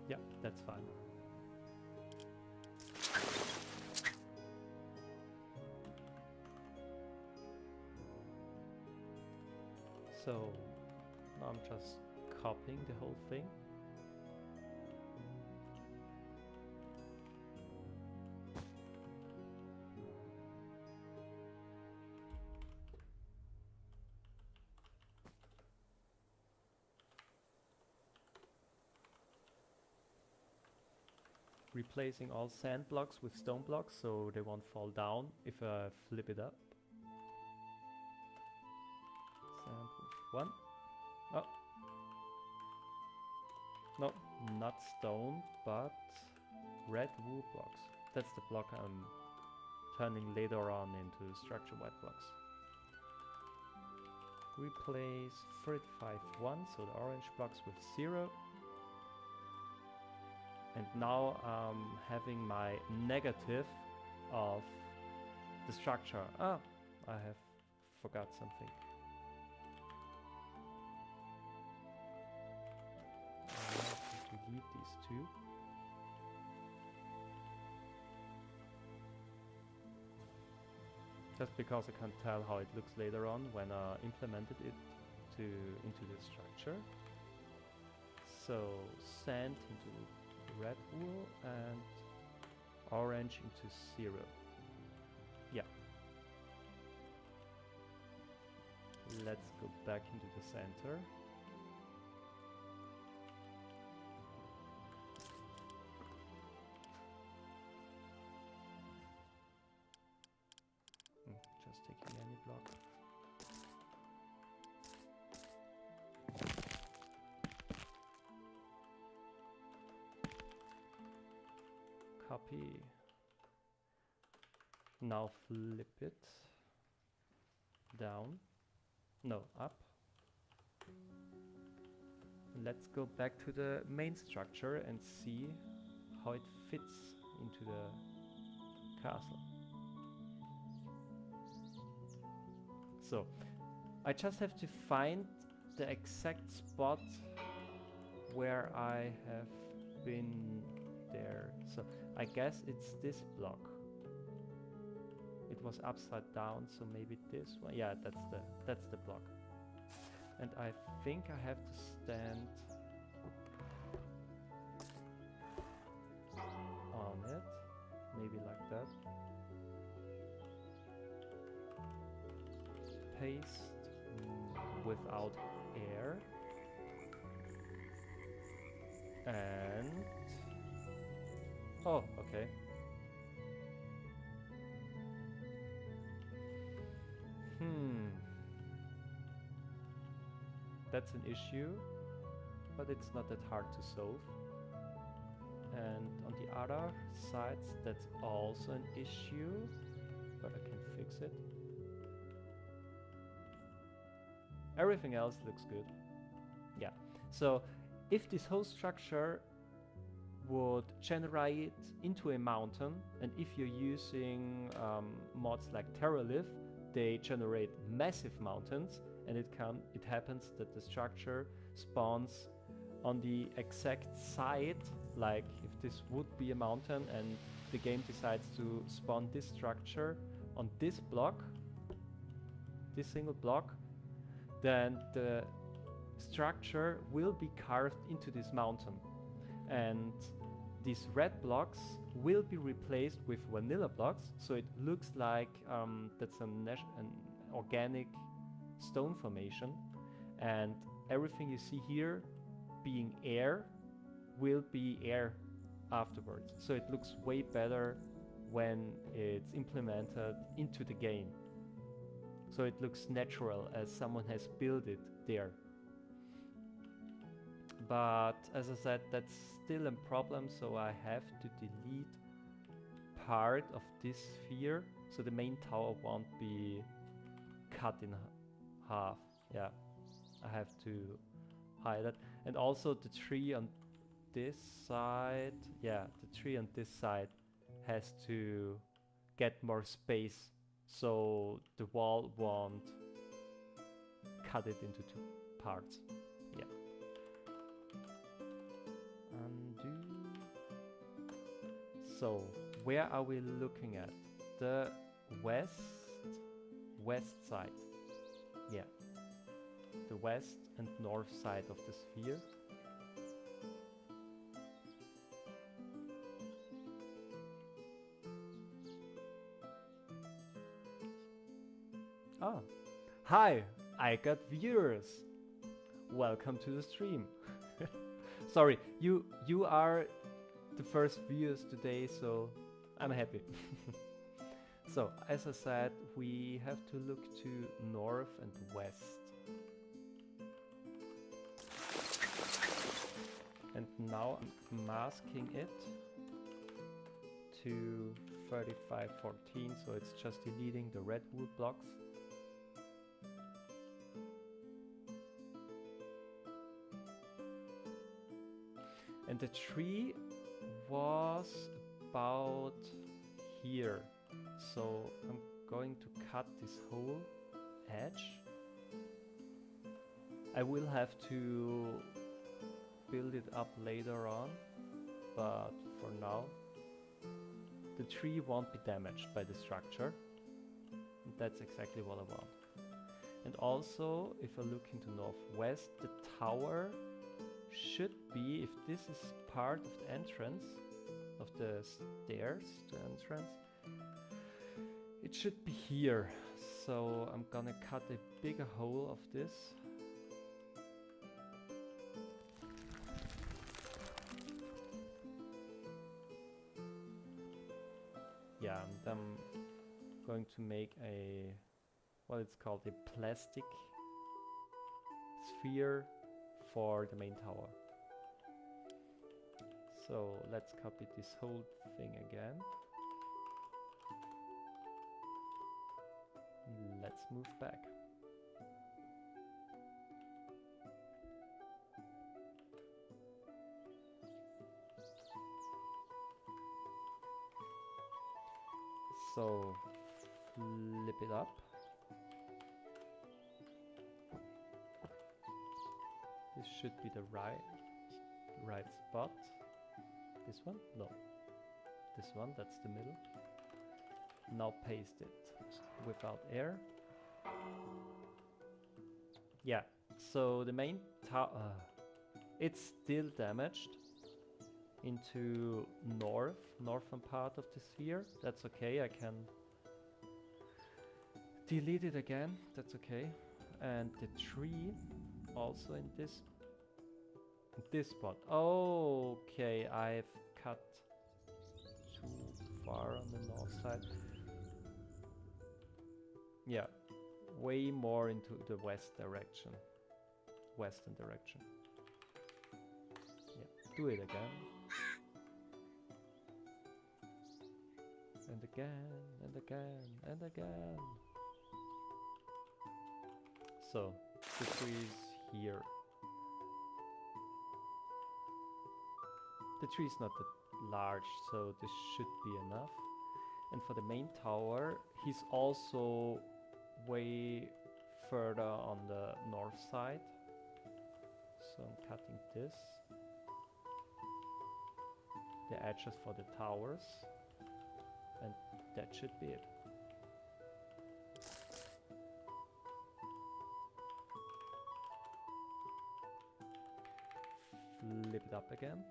Yeah, that's fine. So now I'm just copying the whole thing. Replacing all sand blocks with stone blocks so they won't fall down if I flip it up. Sand with one. Oh. No, not stone, but red wool blocks. That's the block I'm turning later on into structure white blocks. Replace 35 1, so the orange blocks with 0. And now I'm having my negative of the structure. Ah, I have forgot something. I have to delete these two. Just because I can't tell how it looks later on when I implemented it into the structure. So sand into red wool and orange into 0. Yeah. Let's go back into the center. Just taking any block. Copy. Now flip it down. No, up. Let's go back to the main structure and see how it fits into the castle. So, I just have to find the exact spot where I have been there. So, I guess it's this block. It was upside down, so maybe this one. Yeah, that's the block. And I think I have to stand on it, maybe like that. Paste without air. And oh, okay. That's an issue, but it's not that hard to solve. And on the other sides, that's also an issue, but I can fix it. Everything else looks good. Yeah, so if this whole structure would generate into a mountain, and if you're using mods like TerraLive, they generate massive mountains, and it happens that the structure spawns on the exact side, like if this would be a mountain and the game decides to spawn this structure on this block, this single block, then the structure will be carved into this mountain, and these red blocks will be replaced with vanilla blocks, so it looks like that's an organic stone formation, and everything you see here being air will be air afterwards, so it looks way better when it's implemented into the game, so it looks natural as someone has built it there. But as I said, that's still a problem, so I have to delete part of this sphere, so the main tower won't be cut in half. Yeah, I have to hide it. And also the tree on this side, yeah, the tree on this side has to get more space, so the wall won't cut it into two parts. Yeah. Undo. So, where are we looking at? The west side. Yeah. The west and north side of the sphere. Ah. Hi, I got viewers. Welcome to the stream. Sorry, you are the first viewers today, so I'm happy. So, as I said, we have to look to north and west. And now I'm masking it to 3514, so it's just deleting the red wood blocks. And the tree was about here, so I'm going to cut this whole edge. I will have to build it up later on, but for now the tree won't be damaged by the structure, and that's exactly what I want. And also, if I look into northwest, the tower should be, if this is part of the entrance of the stairs, the entrance, it should be here. So I'm gonna cut a bigger hole of this. Yeah, and I'm going to make a, what it's called, a plastic sphere for the main tower. So let's copy this whole thing again. let's move back. So flip it up. This should be the right spot. This one? No. This one, that's the middle. Now paste it without air. Yeah, so the main tower, it's still damaged into northern part of the sphere. That's okay, I can delete it again, that's okay. And the tree also in this spot. Okay, I've cut too far on the north side. Yeah, way more into the western direction. Yeah, do it again. And again, and again, and again. So, the tree is here. The tree is not that large, so this should be enough. And for the main tower, he's also way further on the north side. So I'm cutting this. The edges for the towers. And that should be it. Flip it up again.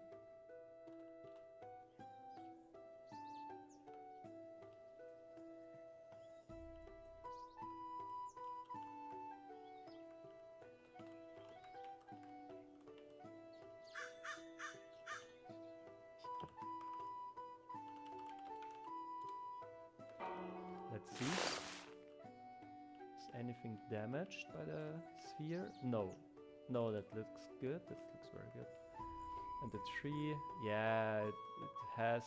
Let's see. Is anything damaged by the sphere? No. No, that looks good. That looks very good. And the tree, yeah, it has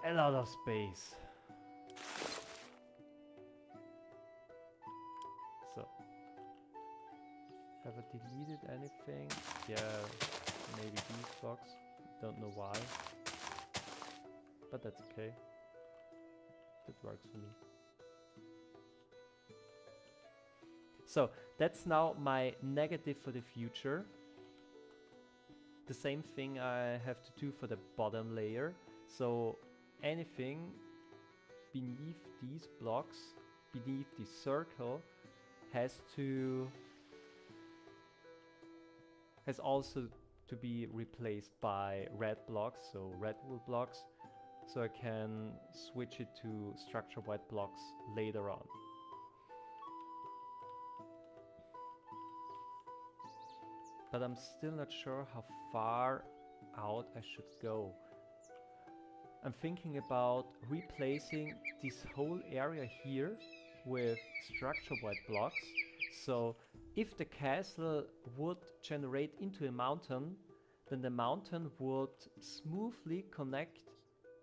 a lot of space. So, have I deleted anything? Yeah, maybe these blocks. Don't know why. But that's okay. That works for me. So that's now my negative for the future. The same thing I have to do for the bottom layer. So anything beneath these blocks, beneath the circle, has also to be replaced by red blocks, so redwood blocks. So I can switch it to structure white blocks later on. But I'm still not sure how far out I should go. I'm thinking about replacing this whole area here with structure white blocks. So if the castle would generate into a mountain, then the mountain would smoothly connect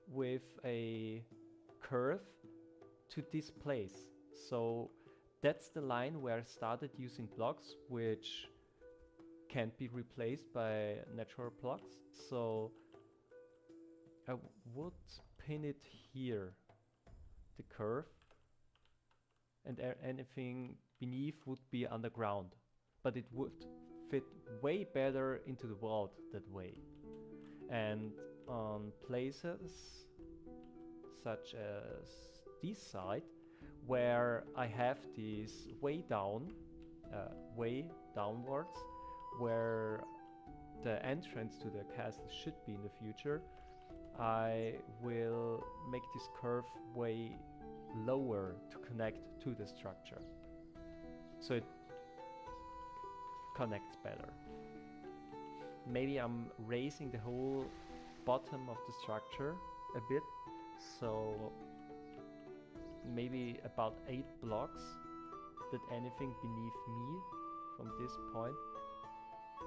with a curve to this place. So that's the line where I started using blocks which can't be replaced by natural blocks. So I would pin it here, the curve, and anything beneath would be underground, but it would fit way better into the world that way. And on places such as this side, where I have this way downwards, where the entrance to the castle should be in the future, I will make this curve way lower to connect to the structure, so it connects better. Maybe I'm raising the whole bottom of the structure a bit, so maybe about 8 blocks, that anything beneath me from this point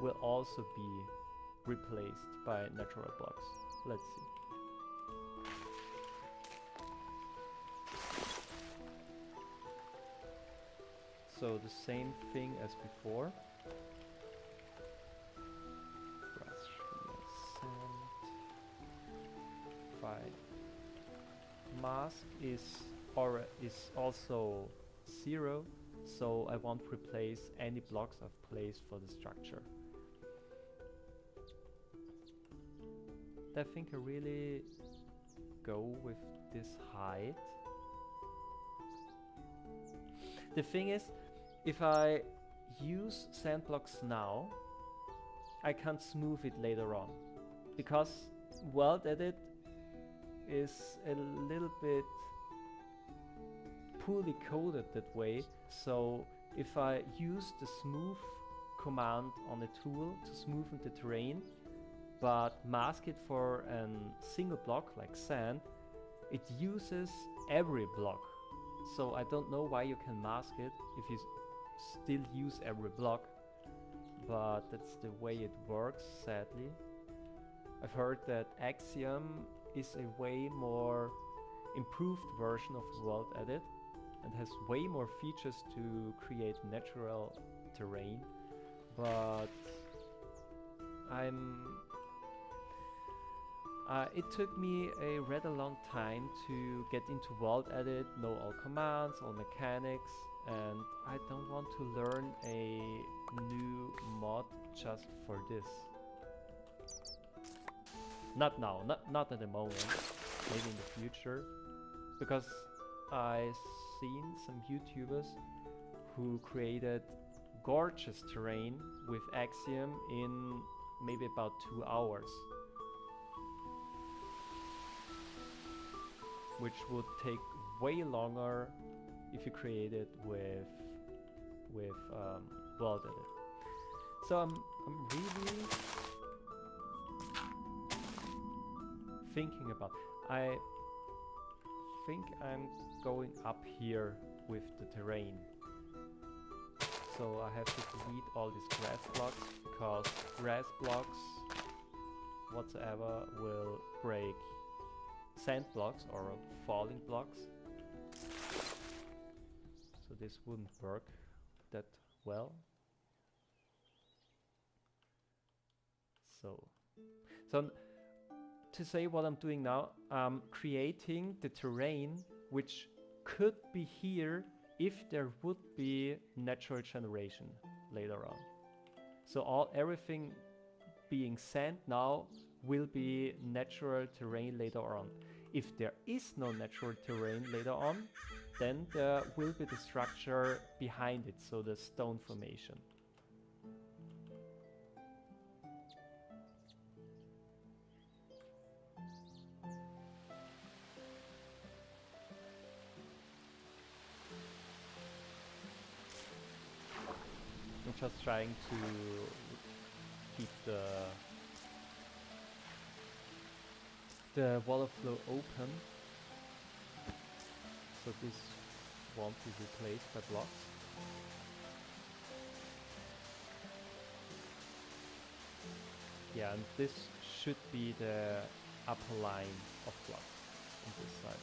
will also be replaced by natural blocks. Let's see. so the same thing as before. Brush, sand. Fine. Mask is also 0, so I won't replace any blocks I've placed for the structure. I think I really go with this height. The thing is, if I use sand blocks now, I can't smooth it later on, because World Edit is a little bit poorly coded that way. So if I use the smooth command on a tool to smoothen the terrain, but mask it for a single block like sand, it uses every block. So I don't know why you can mask it if you still use every block, but that's the way it works, sadly. I've heard that Axiom is a way more improved version of World Edit and has way more features to create natural terrain, but it took me a rather long time to get into World Edit, know all commands, all mechanics, and I don't want to learn a new mod just for this. Not now, not at the moment, maybe in the future, because I've seen some YouTubers who created gorgeous terrain with Axiom in maybe about 2 hours, which would take way longer if you create it with World Edit. So I'm really thinking about. I think I'm going up here with the terrain. So I have to delete all these grass blocks, because grass blocks whatsoever will break sand blocks or falling blocks. So this wouldn't work that well. So to say what I'm doing now, I'm creating the terrain which could be here if there would be natural generation later on. So everything being sand now will be natural terrain later on. If there is no natural terrain later on, then there will be the structure behind it, so the stone formation. I'm just trying to keep the water flow open, so this won't be replaced by blocks. Yeah, and this should be the upper line of blocks on this side.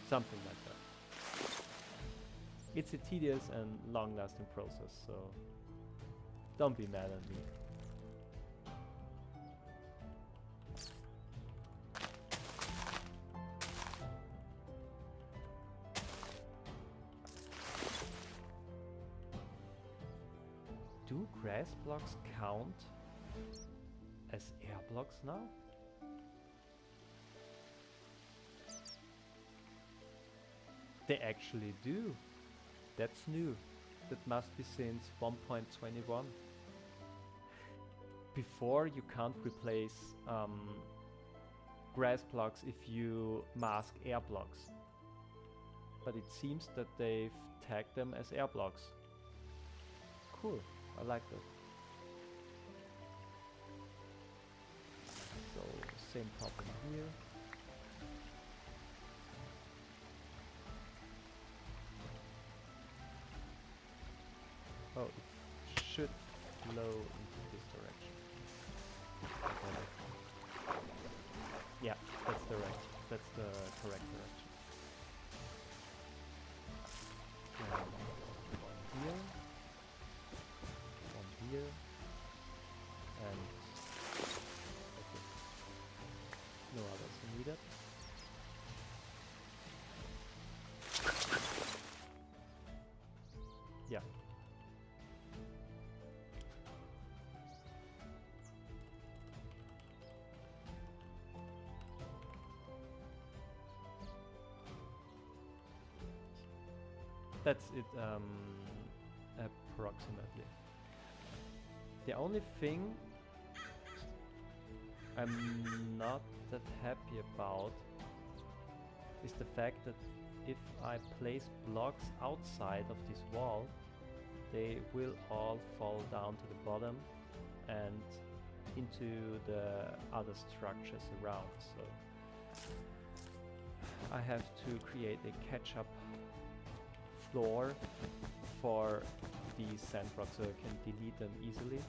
Something like that. It's a tedious and long-lasting process, so don't be mad at me. Do grass blocks count as air blocks now? They actually do. That's new. That must be since 1.21. Before, you can't replace grass blocks if you mask air blocks. But it seems that they've tagged them as air blocks. Cool. I like that. So, same problem here. Oh, it should flow into this direction. Yeah, that's the correct direction. That's it, approximately. The only thing I'm not that happy about is the fact that if I place blocks outside of this wall, they will all fall down to the bottom and into the other structures around. So I have to create a catch-up floor for these sand blocks so I can delete them easily.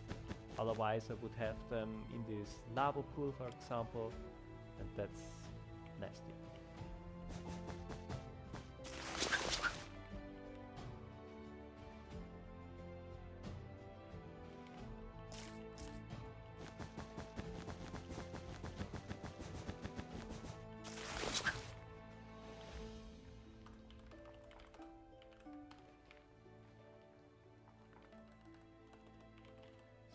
Otherwise I would have them in this lava pool, for example, and that's nasty.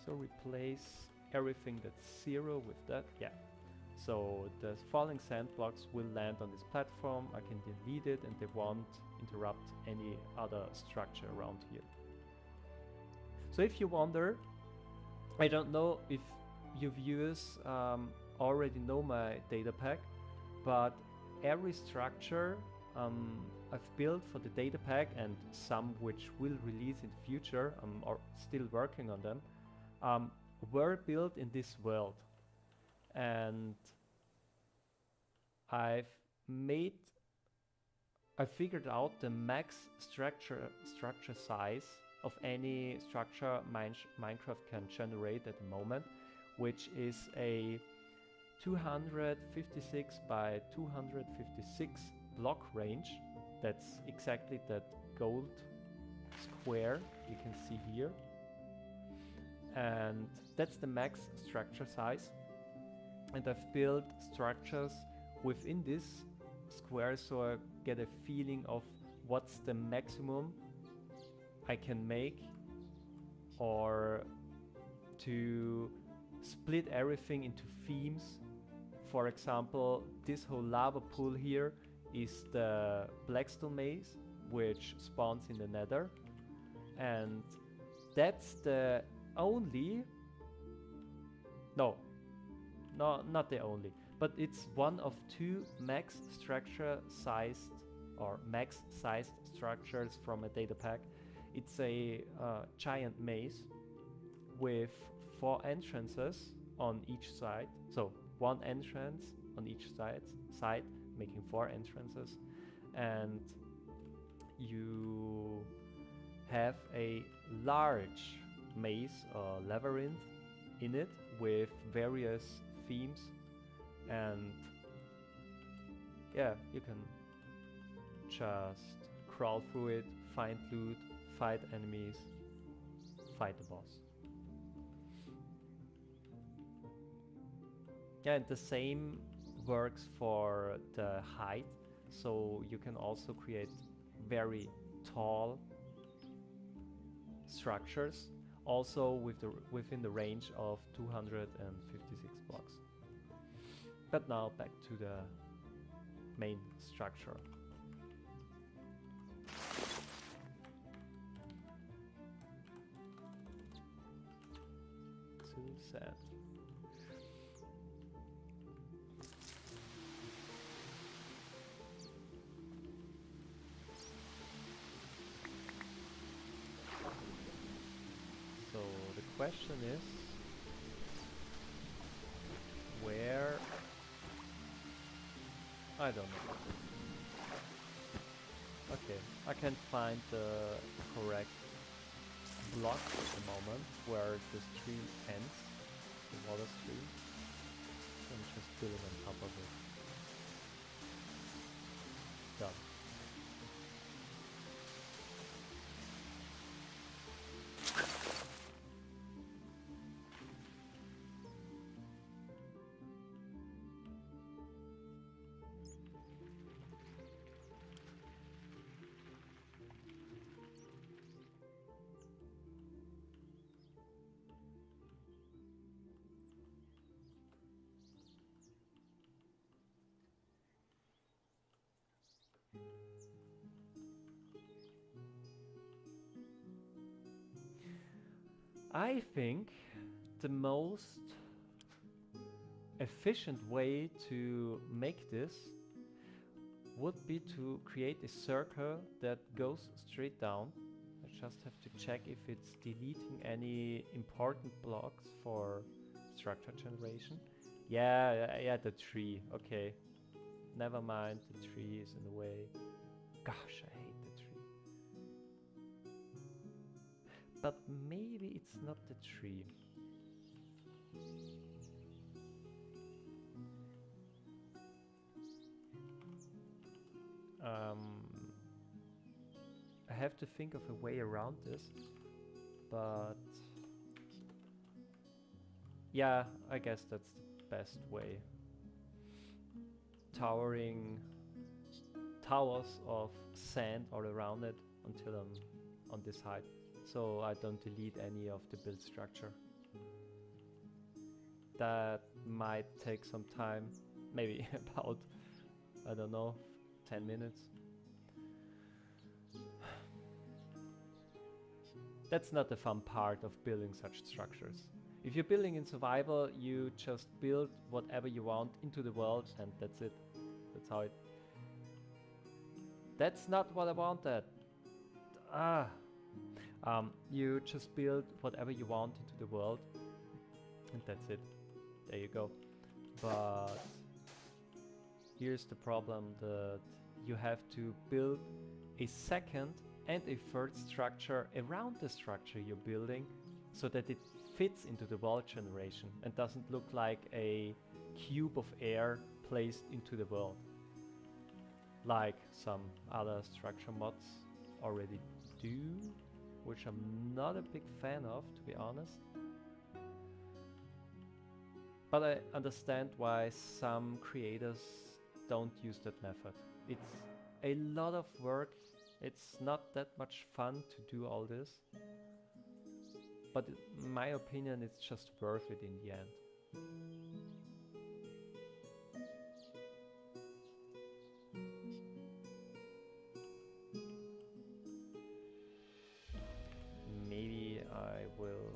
So replace everything that's 0 with that. Yeah. So the falling sand blocks will land on this platform. I can delete it and they won't interrupt any other structure around here. So if you wonder, I don't know if you viewers already know my data pack, but every structure I've built for the data pack, and some which will release in the future, I'm still working on them, were built in this world. And I figured out the max structure size of any structure Minecraft can generate at the moment, which is a 256 by 256 block range. That's exactly that gold square you can see here. And that's the max structure size. And I've built structures within this square so I get a feeling of what's the maximum I can make, or to split everything into themes. For example, this whole lava pool here is the Blackstone maze, which spawns in the Nether, and that's the only, no, not the only, but it's one of 2 max structure sized or max sized structures from a data pack. It's a giant maze with 4 entrances on each side, so 1 entrance on each side, making 4 entrances, and you have a large maze or labyrinth in it with various themes, and yeah, you can just crawl through it, find loot, fight enemies, fight the boss. Yeah, and the same works for the height, so you can also create very tall structures, also within the range of 256 blocks. But now back to the main structure. Too sad. So the question is, where? I don't know. Okay, I can't find the correct block at the moment where the stream ends, the water stream. So I'm just building on top of it. Done. I think the most efficient way to make this would be to create a circle that goes straight down. I just have to check if it's deleting any important blocks for structure generation. Yeah, the tree. Okay. Never mind, the tree is in the way. Gosh, I hate the tree. But maybe it's not the tree. I have to think of a way around this, but yeah, I guess that's the best way. Towering towers of sand all around it until I'm on this height, so I don't delete any of the build structure. That might take some time, maybe about, I don't know, 10 minutes. That's not the fun part of building such structures. If you're building in survival, you just build whatever you want into the world and that's it. That's how it... That's not what I wanted. You just build whatever you want into the world and that's it. There you go. But here's the problem, that you have to build a second and a third structure around the structure you're building so that it fits into the world generation and doesn't look like a cube of air placed into the world, like some other structure mods already do, which I'm not a big fan of, to be honest. But I understand why some creators don't use that method. It's a lot of work. It's not that much fun to do all this. But in my opinion, it's just worth it in the end. Maybe I will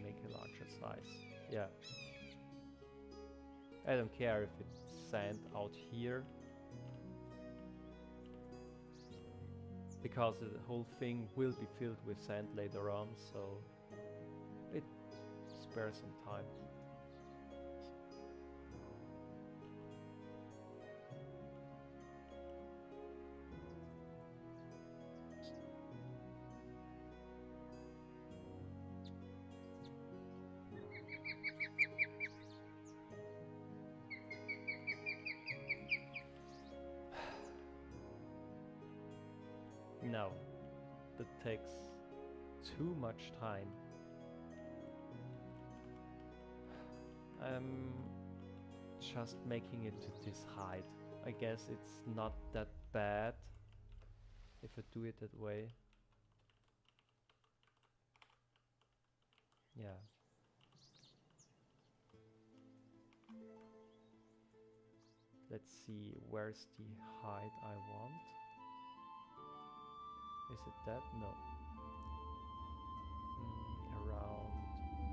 make a larger size. Yeah. I don't care if it's sand out here, because the whole thing will be filled with sand later on, so it spares some time. No, that takes too much time. I'm just making it to this height. I guess it's not that bad if I do it that way. Yeah. Let's see, where's the height I want? Is it that? No. Around...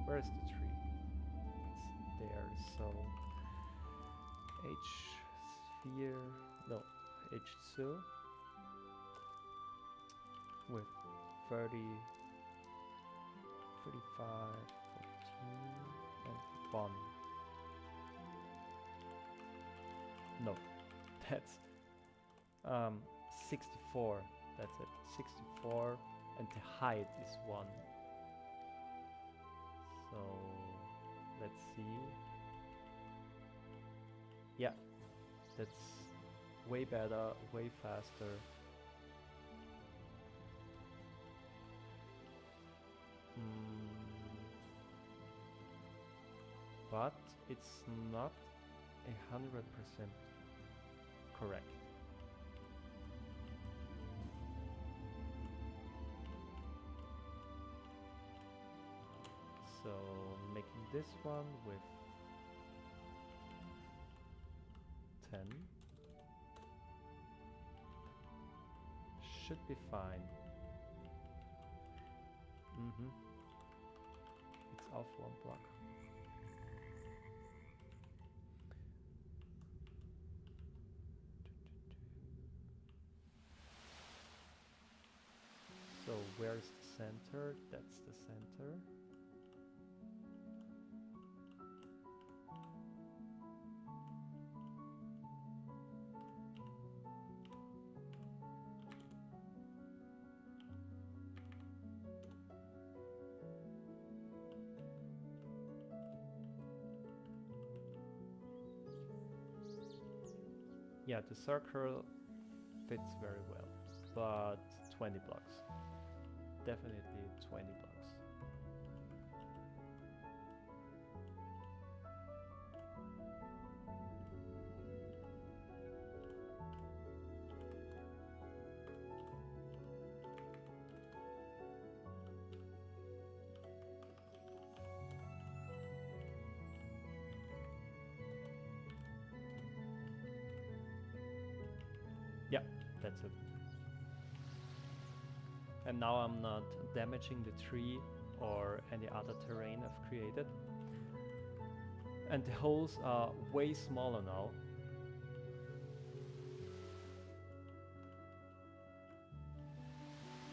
Where's the tree? It's there, so... H-sphere... No, H2 with 30... 35... 14... and 1. No, that's... 64. That's it, 64, and the height is 1. So, let's see. Yeah, that's way better, way faster. But it's not 100% correct. So making this one with 10 should be fine. Mm-hmm. It's off 1 block. So where's the center? That's the center. Yeah, the circle fits very well, but 20 blocks. Definitely 20 blocks. Yeah, that's it. And now I'm not damaging the tree or any other terrain I've created. And the holes are way smaller now.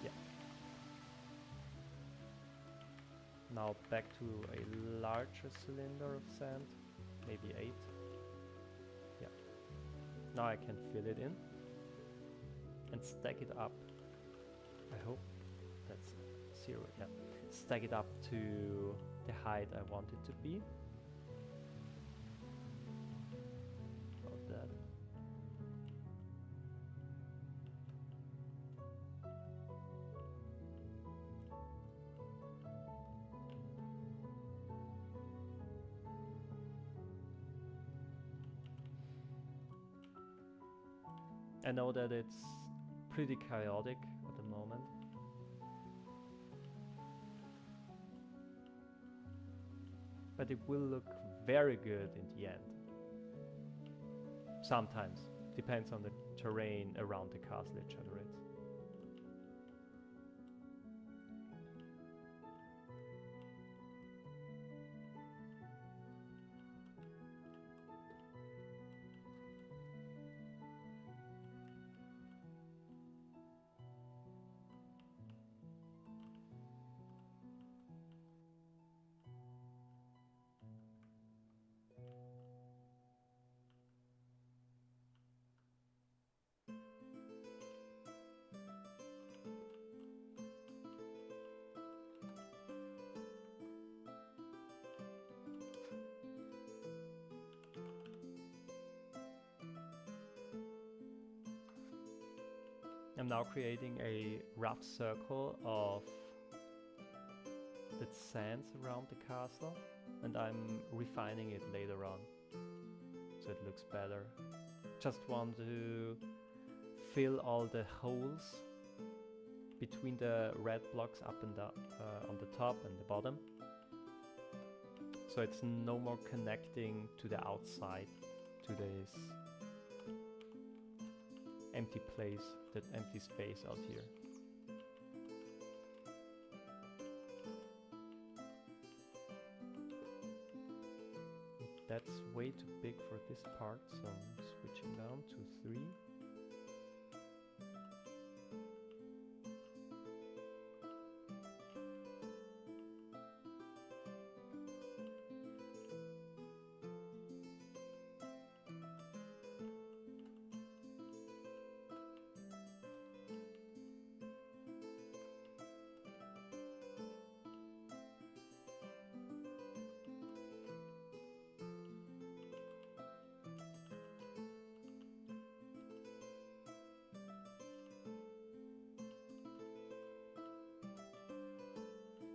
Yeah. Now back to a larger cylinder of sand, maybe 8. Yeah. Now I can fill it in and stack it up. I hope that's 0. Yeah. Stack it up to the height I want it to be. About that. I know that it's pretty chaotic at the moment. But it will look very good in the end. Sometimes. Depends on the terrain around the castle it generates. I'm now creating a rough circle of the sands around the castle, and I'm refining it later on so it looks better. Just want to fill all the holes between the red blocks up and on the top and the bottom, so it's no more connecting to the outside, to this empty place, that empty space out here. That's way too big for this part, so I'm switching down to 3.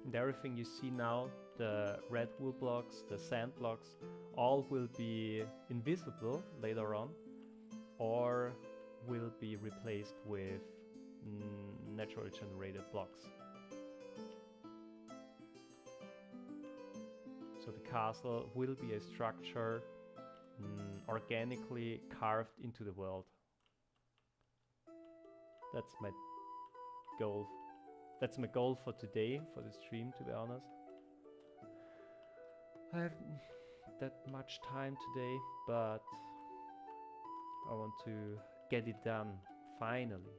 And everything you see now, the red wool blocks, the sand blocks, all will be invisible later on, or will be replaced with naturally generated blocks. So the castle will be a structure organically carved into the world. That's my goal. That's my goal for today, for the stream, to be honest. I have that much time today, but I want to get it done, finally.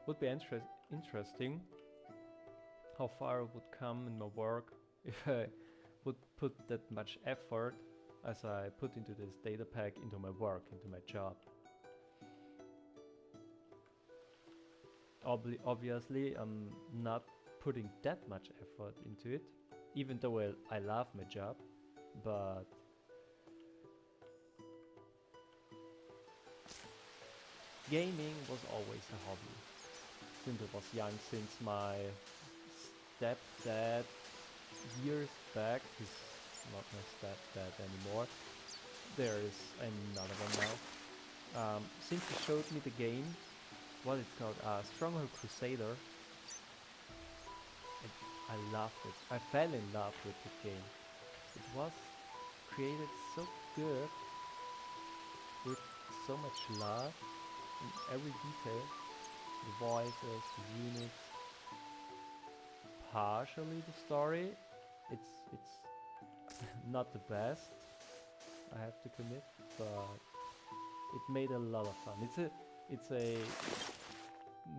Would be interesting how far I would come in my work if I would put that much effort as I put into this data pack into my work, into my job. Obviously, I'm not putting that much effort into it, even though I love my job, but gaming was always a hobby. Since I was young, since my stepdad years back, he's not my stepdad anymore, there is another one now. Since he showed me the game, what it's called, Stronghold Crusader, I loved it. I fell in love with the game. It was created so good, with so much love in every detail. The voices, the units, partially the story. It's not the best, I have to commit, but it made a lot of fun. It's a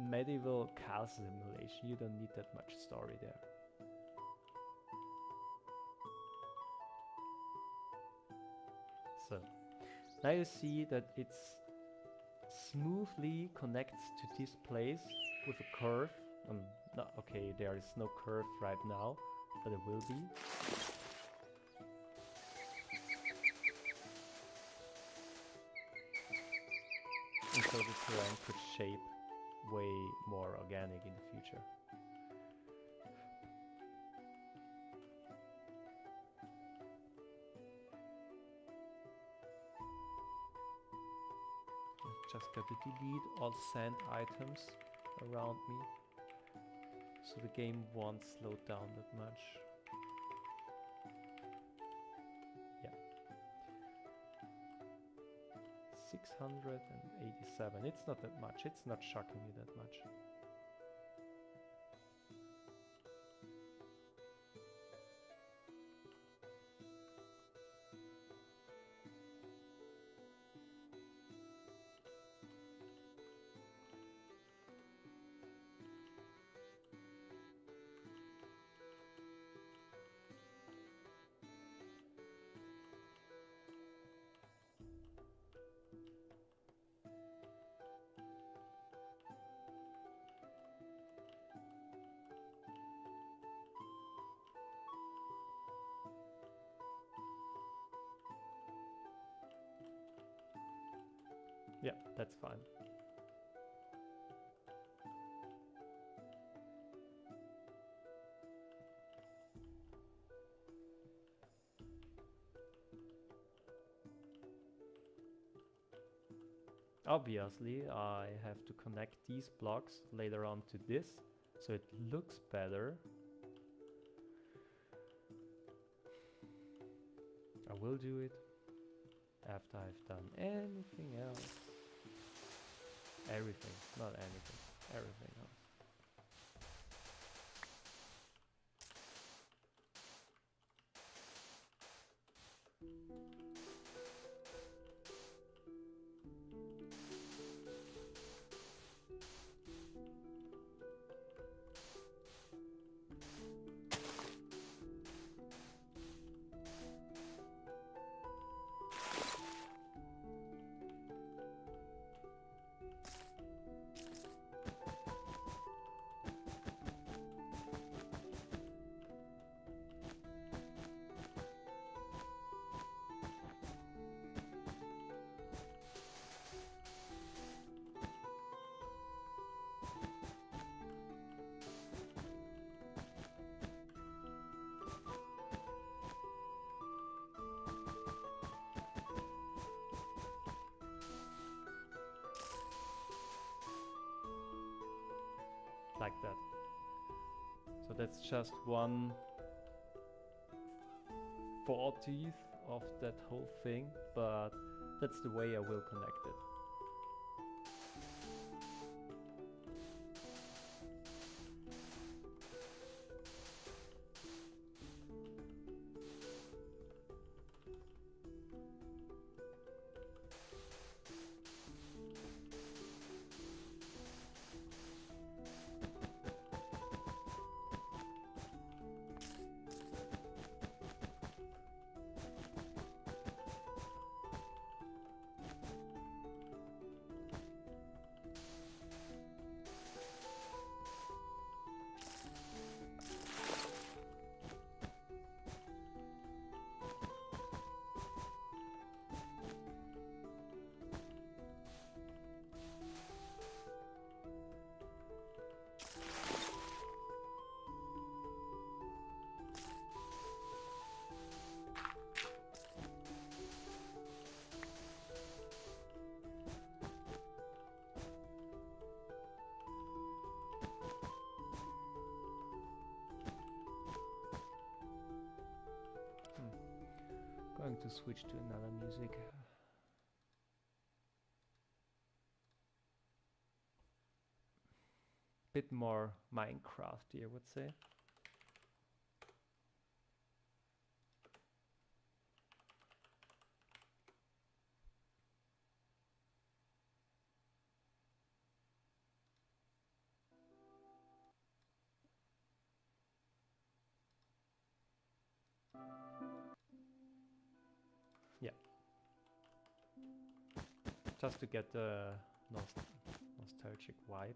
medieval castle simulation. You don't need that much story there. So now you see that it's smoothly connects to this place with a curve. No, okay, there is no curve right now, but it will be. And so the terrain could shape way more organic in the future. Just got to delete all sand items around me, so the game won't slow down that much. Yeah. 687. It's not that much. It's not shocking me that much. Yeah, that's fine. Obviously, I have to connect these blocks later on to this, so it looks better. I will do it after I've done anything else. Everything, not anything, everything else. like that. So that's just 1/40th of that whole thing, but that's the way I will connect it. Going to switch to another music. Bit more Minecrafty, I would say. Yeah. Just to get the nostalgic vibe.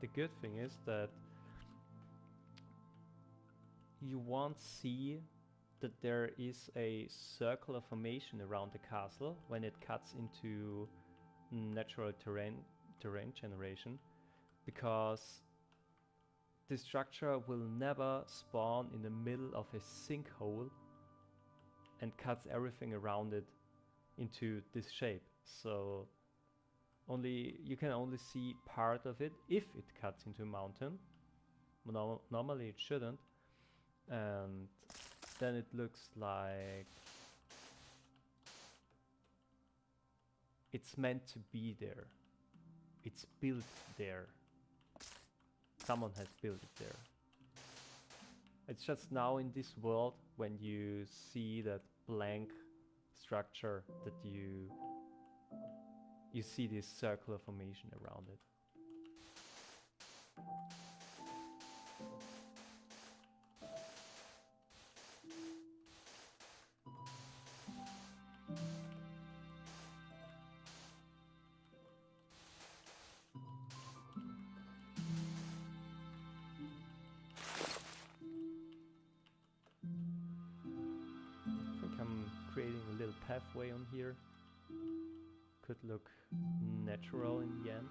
The good thing is that you won't see that there is a circular formation around the castle when it cuts into natural terrain generation, because the structure will never spawn in the middle of a sinkhole and cuts everything around it into this shape. So you can only see part of it if it cuts into a mountain. Normally it shouldn't, and then it looks like it's meant to be there. It's built there. Someone has built it there. It's just now in this world when you see that blank structure that you see this circular formation around it. I think I'm creating a little pathway on here. Could look natural in the end.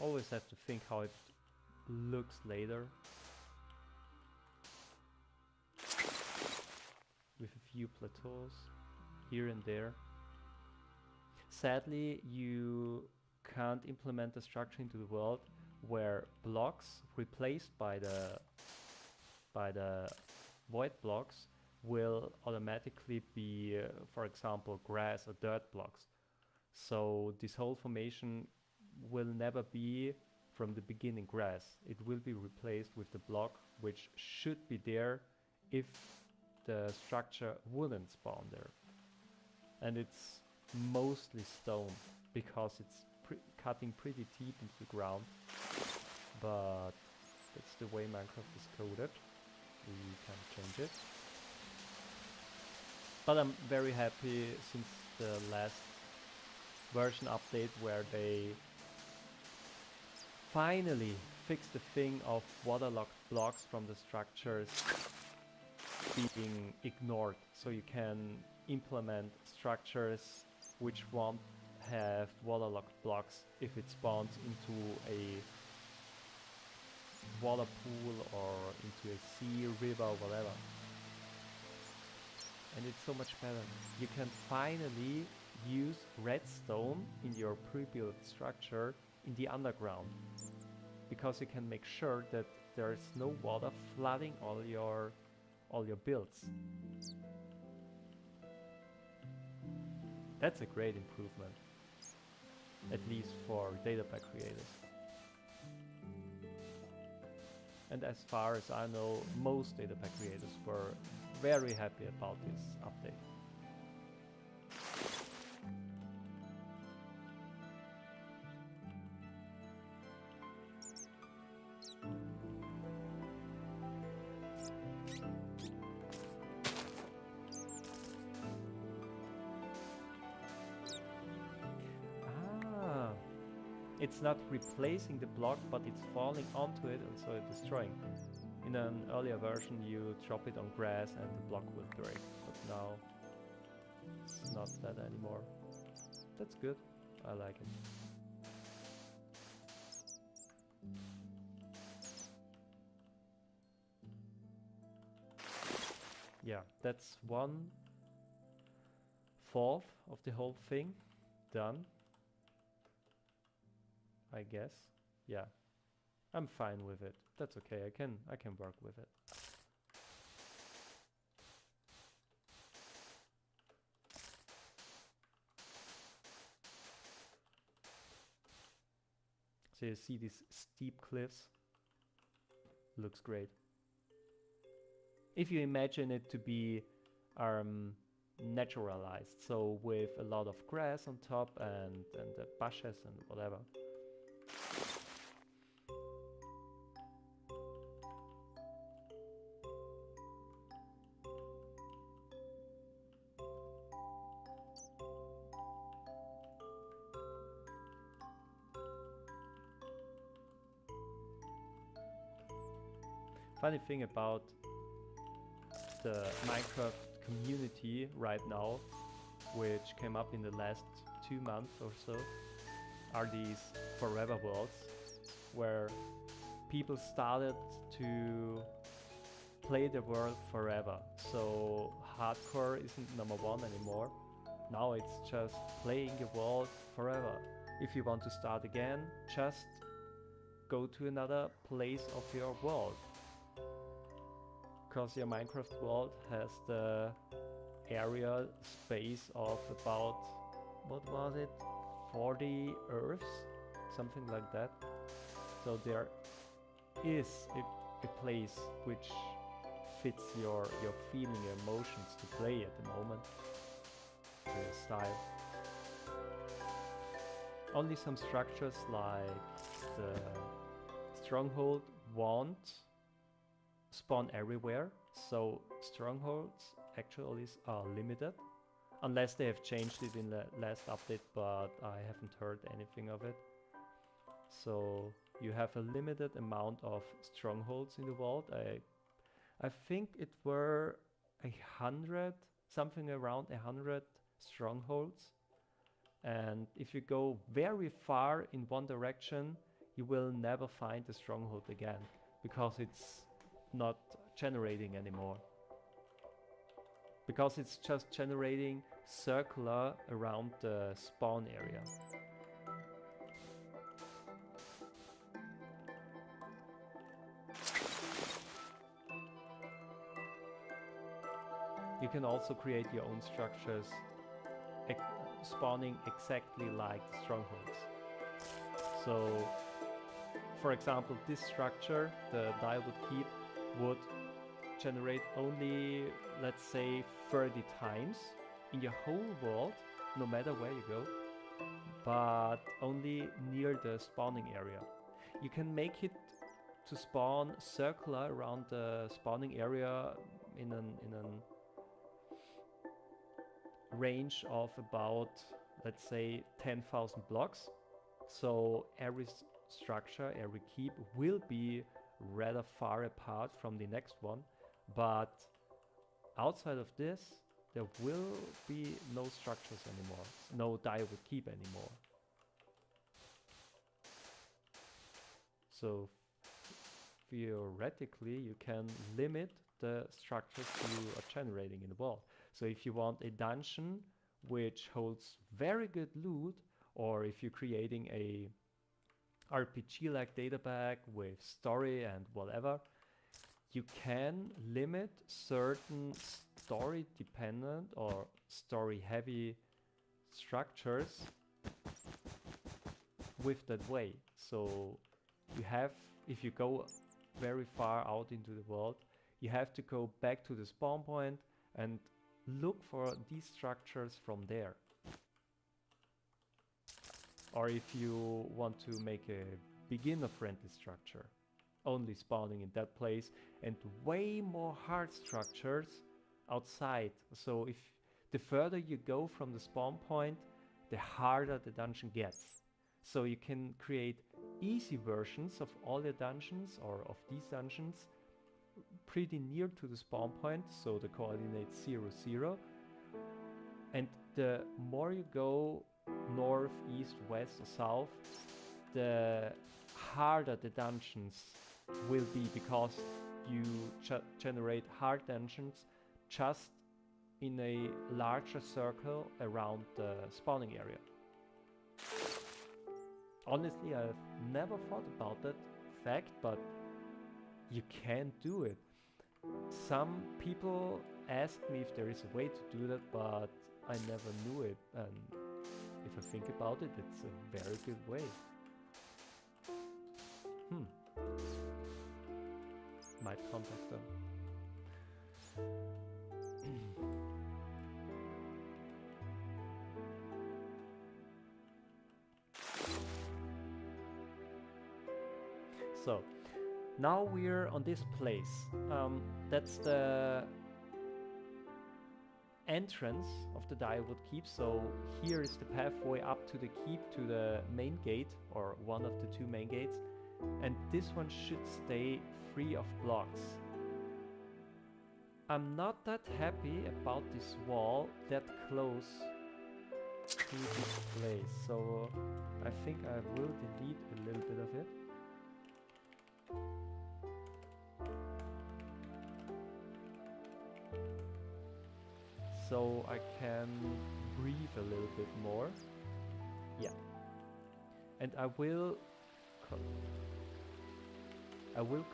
Always have to think how it looks later. With a few plateaus here and there. Sadly, you can't implement a structure into the world where blocks replaced by the void blocks will automatically be, for example, grass or dirt blocks. So this whole formation will never be from the beginning grass. It will be replaced with the block which should be there if the structure wouldn't spawn there. And it's mostly stone because it's cutting pretty deep into the ground, but that's the way Minecraft is coded. We can't change it. But I'm very happy since the last version update where they finally fixed the thing of waterlogged blocks from the structures being ignored. So you can implement structures which won't have waterlogged blocks if it spawns into a water pool or into a sea, river, whatever. And it's so much better. You can finally use redstone in your pre-built structure in the underground, because you can make sure that there's no water flooding all your builds. That's a great improvement, at least for data pack creators. And as far as I know, most data pack creators were very happy about this update. It's not replacing the block, but it's falling onto it and so it's destroying. In an earlier version you drop it on grass and the block will break, but now it's not that anymore. That's good, I like it. Yeah, that's 1/4 of the whole thing done, I guess. Yeah, I'm fine with it. That's okay. I can work with it. So you see these steep cliffs. Looks great. If you imagine it to be naturalized, so with a lot of grass on top and the bushes and whatever. Funny thing about the Minecraft community right now, which came up in the last 2 months or so, are these forever worlds, where people started to play the world forever. So hardcore isn't #1 anymore. Now it's just playing the world forever. If you want to start again, just go to another place of your world. Because your Minecraft world has the area space of about, what was it, 40 Earths? Something like that. So there is a place which fits your feeling, your emotions to play at the moment. The style. Only some structures like the stronghold won't spawn everywhere, so strongholds actually are limited, unless they have changed it in the last update, but I haven't heard anything of it. So you have a limited amount of strongholds in the world. I think it were 100, something around 100 strongholds, and if you go very far in one direction, you will never find the stronghold again, because it's not generating anymore. because it's just generating circular around the spawn area. You can also create your own structures spawning exactly like the strongholds. So, for example, this structure, the DIrewood Keep, would generate only, let's say, 30 times in your whole world, no matter where you go, but only near the spawning area. You can make it to spawn circular around the spawning area in an range of about, let's say, 10,000 blocks. So every structure, every keep will be rather far apart from the next one, but outside of this there will be no structures anymore, no DIrewood Keep anymore. So theoretically you can limit the structures you are generating in the world. So if you want a dungeon which holds very good loot, or if you're creating a RPG-like data bag with story and whatever, you can limit certain story-dependent or story-heavy structures with that way. So you have, if you go very far out into the world, you have to go back to the spawn point and look for these structures from there. Or if you want to make a beginner-friendly structure, only spawning in that place, and way more hard structures outside. So if the further you go from the spawn point, the harder the dungeon gets. So you can create easy versions of all your dungeons, or of these dungeons, pretty near to the spawn point, so the coordinate 0, 0. And the more you go north, east, west, or south, the harder the dungeons will be, because you generate hard dungeons just in a larger circle around the spawning area. Honestly, I've never thought about that fact, but you can do it. Some people ask me if there is a way to do that, but I never knew it, and if I think about it, it's a very good way. Might contact them. So, now we're on this place. That's the entrance of the DIrewood Keep. So here is the pathway up to the keep, to the main gate, or one of the two main gates. And this one should stay free of blocks. I'm not that happy about this wall that close to this place. So I think I will delete a little bit of it. So I can breathe a little bit more. Yeah. And I will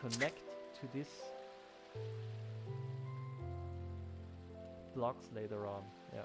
connect to this blocks later on. Yeah.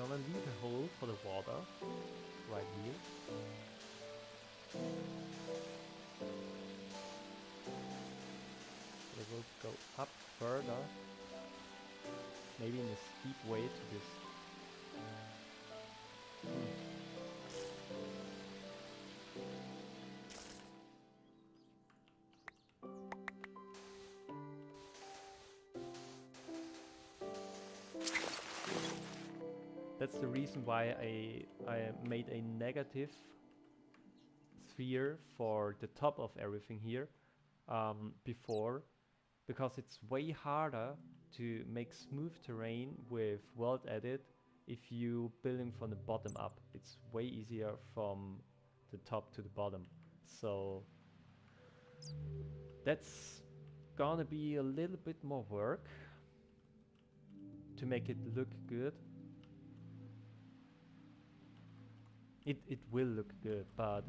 gonna leave a hole for the water right here. It will go up further, maybe in a steep way to this. That's the reason why I made a negative sphere for the top of everything here before, because it's way harder to make smooth terrain with world edit if you building from the bottom up. It's way easier from the top to the bottom. So that's gonna be a little bit more work to make it look good. It will look good, but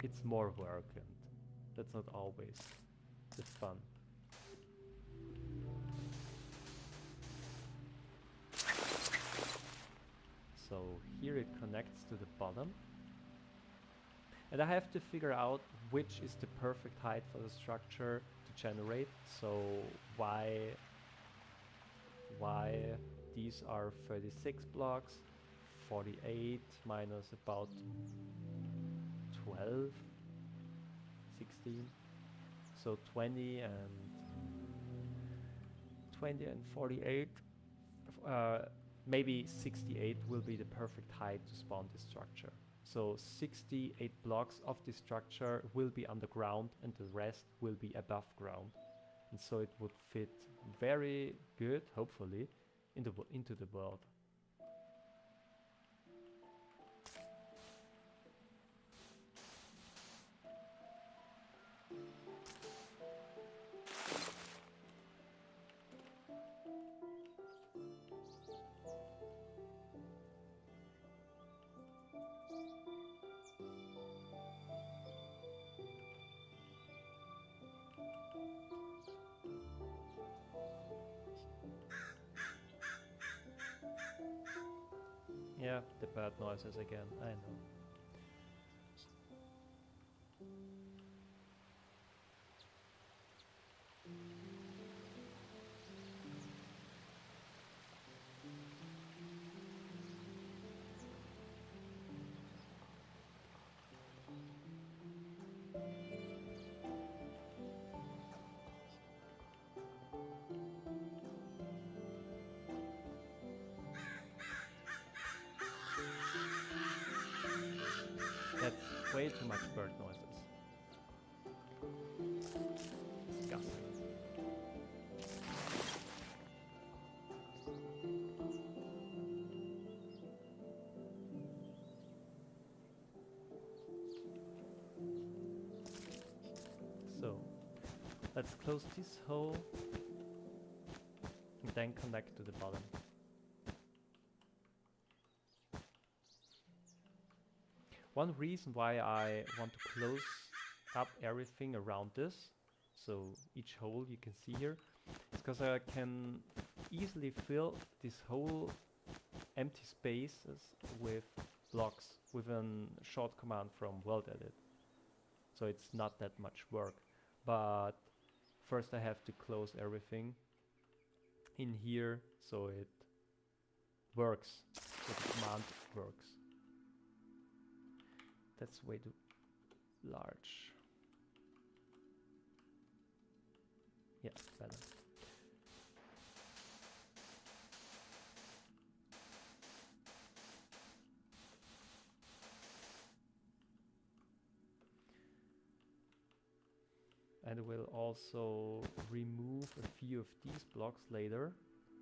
it's more work, and that's not always the fun. So here it connects to the bottom, and I have to figure out which is the perfect height for the structure to generate. So why these are 36 blocks, 48 minus about 12, 16, so 20 and 48. Maybe 68 will be the perfect height to spawn this structure. So 68 blocks of this structure will be underground and the rest will be above ground. And so it would fit very good, hopefully, into the world. Yeah, the bird noises again, I know. That's way too much bird noises. Disgusting. So, let's close this hole and then connect to the bottom. One reason why I want to close up everything around this, so each hole you can see here, is because I can easily fill this whole empty spaces with blocks with a short command from world edit. So it's not that much work, but first I have to close everything in here so it works, so the command works. That's way too large. Yeah, better. And we'll also remove a few of these blocks later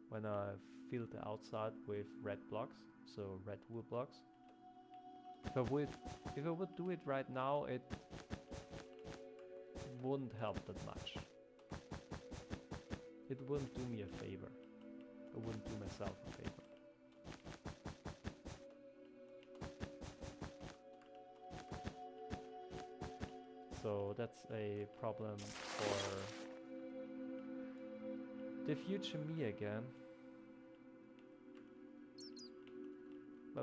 when I fill the outside with red blocks, so red wool blocks. If I would do it right now, it wouldn't help that much. It wouldn't do me a favor. I wouldn't do myself a favor. So that's a problem for the future me again.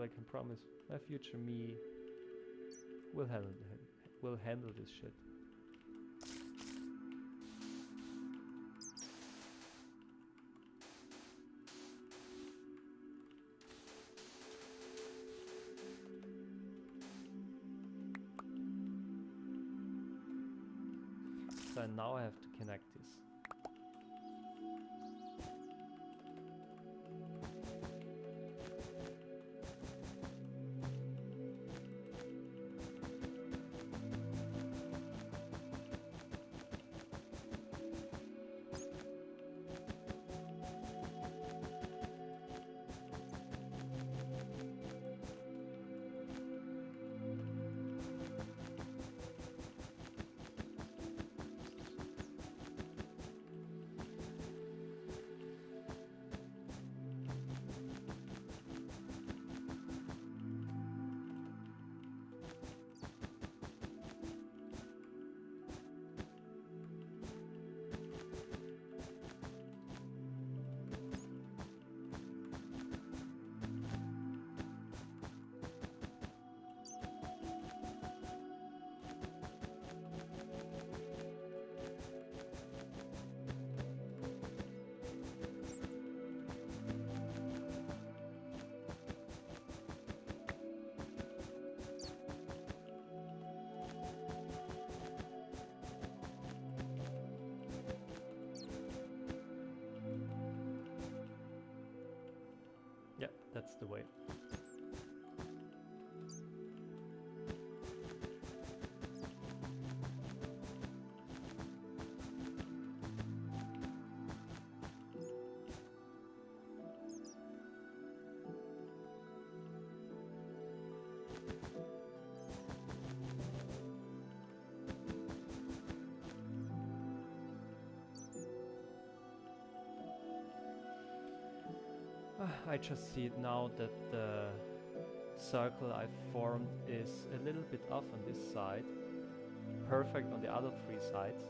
But I can promise my future me will handle this shit. So now I have to connect this. Yeah, that's the way. I just see it now that the circle I formed is a little bit off on this side, perfect on the other three sides.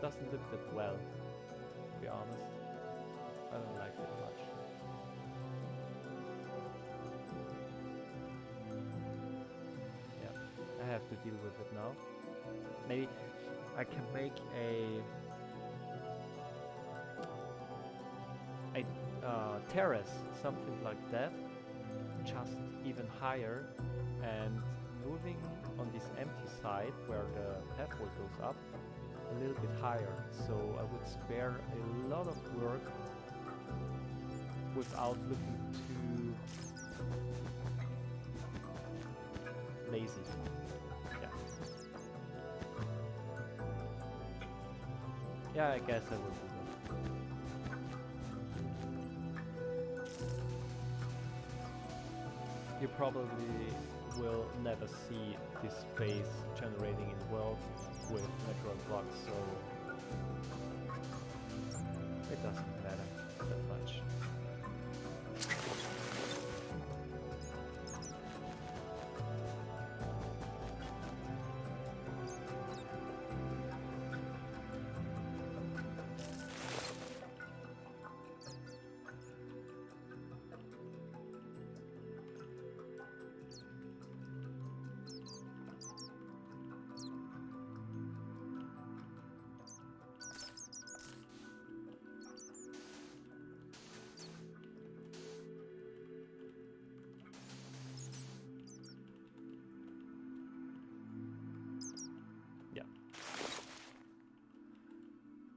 Doesn't look that well, to be honest. I don't like it much. Yeah, I have to deal with it now. Maybe I can make a terrace, something like that, just even higher, and moving on this empty side where the pathway goes up a little bit higher, so I would spare a lot of work without looking too lazy. Yeah. Yeah, I guess I will do that. You probably will never see this space generating in the world with natural blocks, so it doesn't matter that much.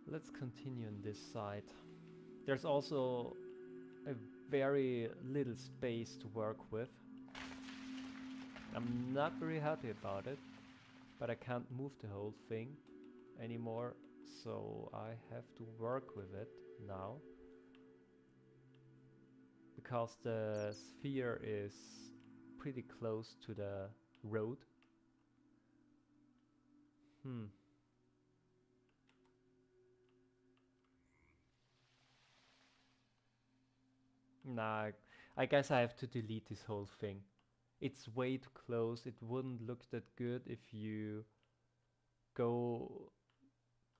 Let's continue on this side. There's also a very little space to work with. I'm not very happy about it, but I can't move the whole thing anymore, so I have to work with it now. Because the sphere is pretty close to the road. Nah, I guess I have to delete this whole thing. It's way too close. It wouldn't look that good if you go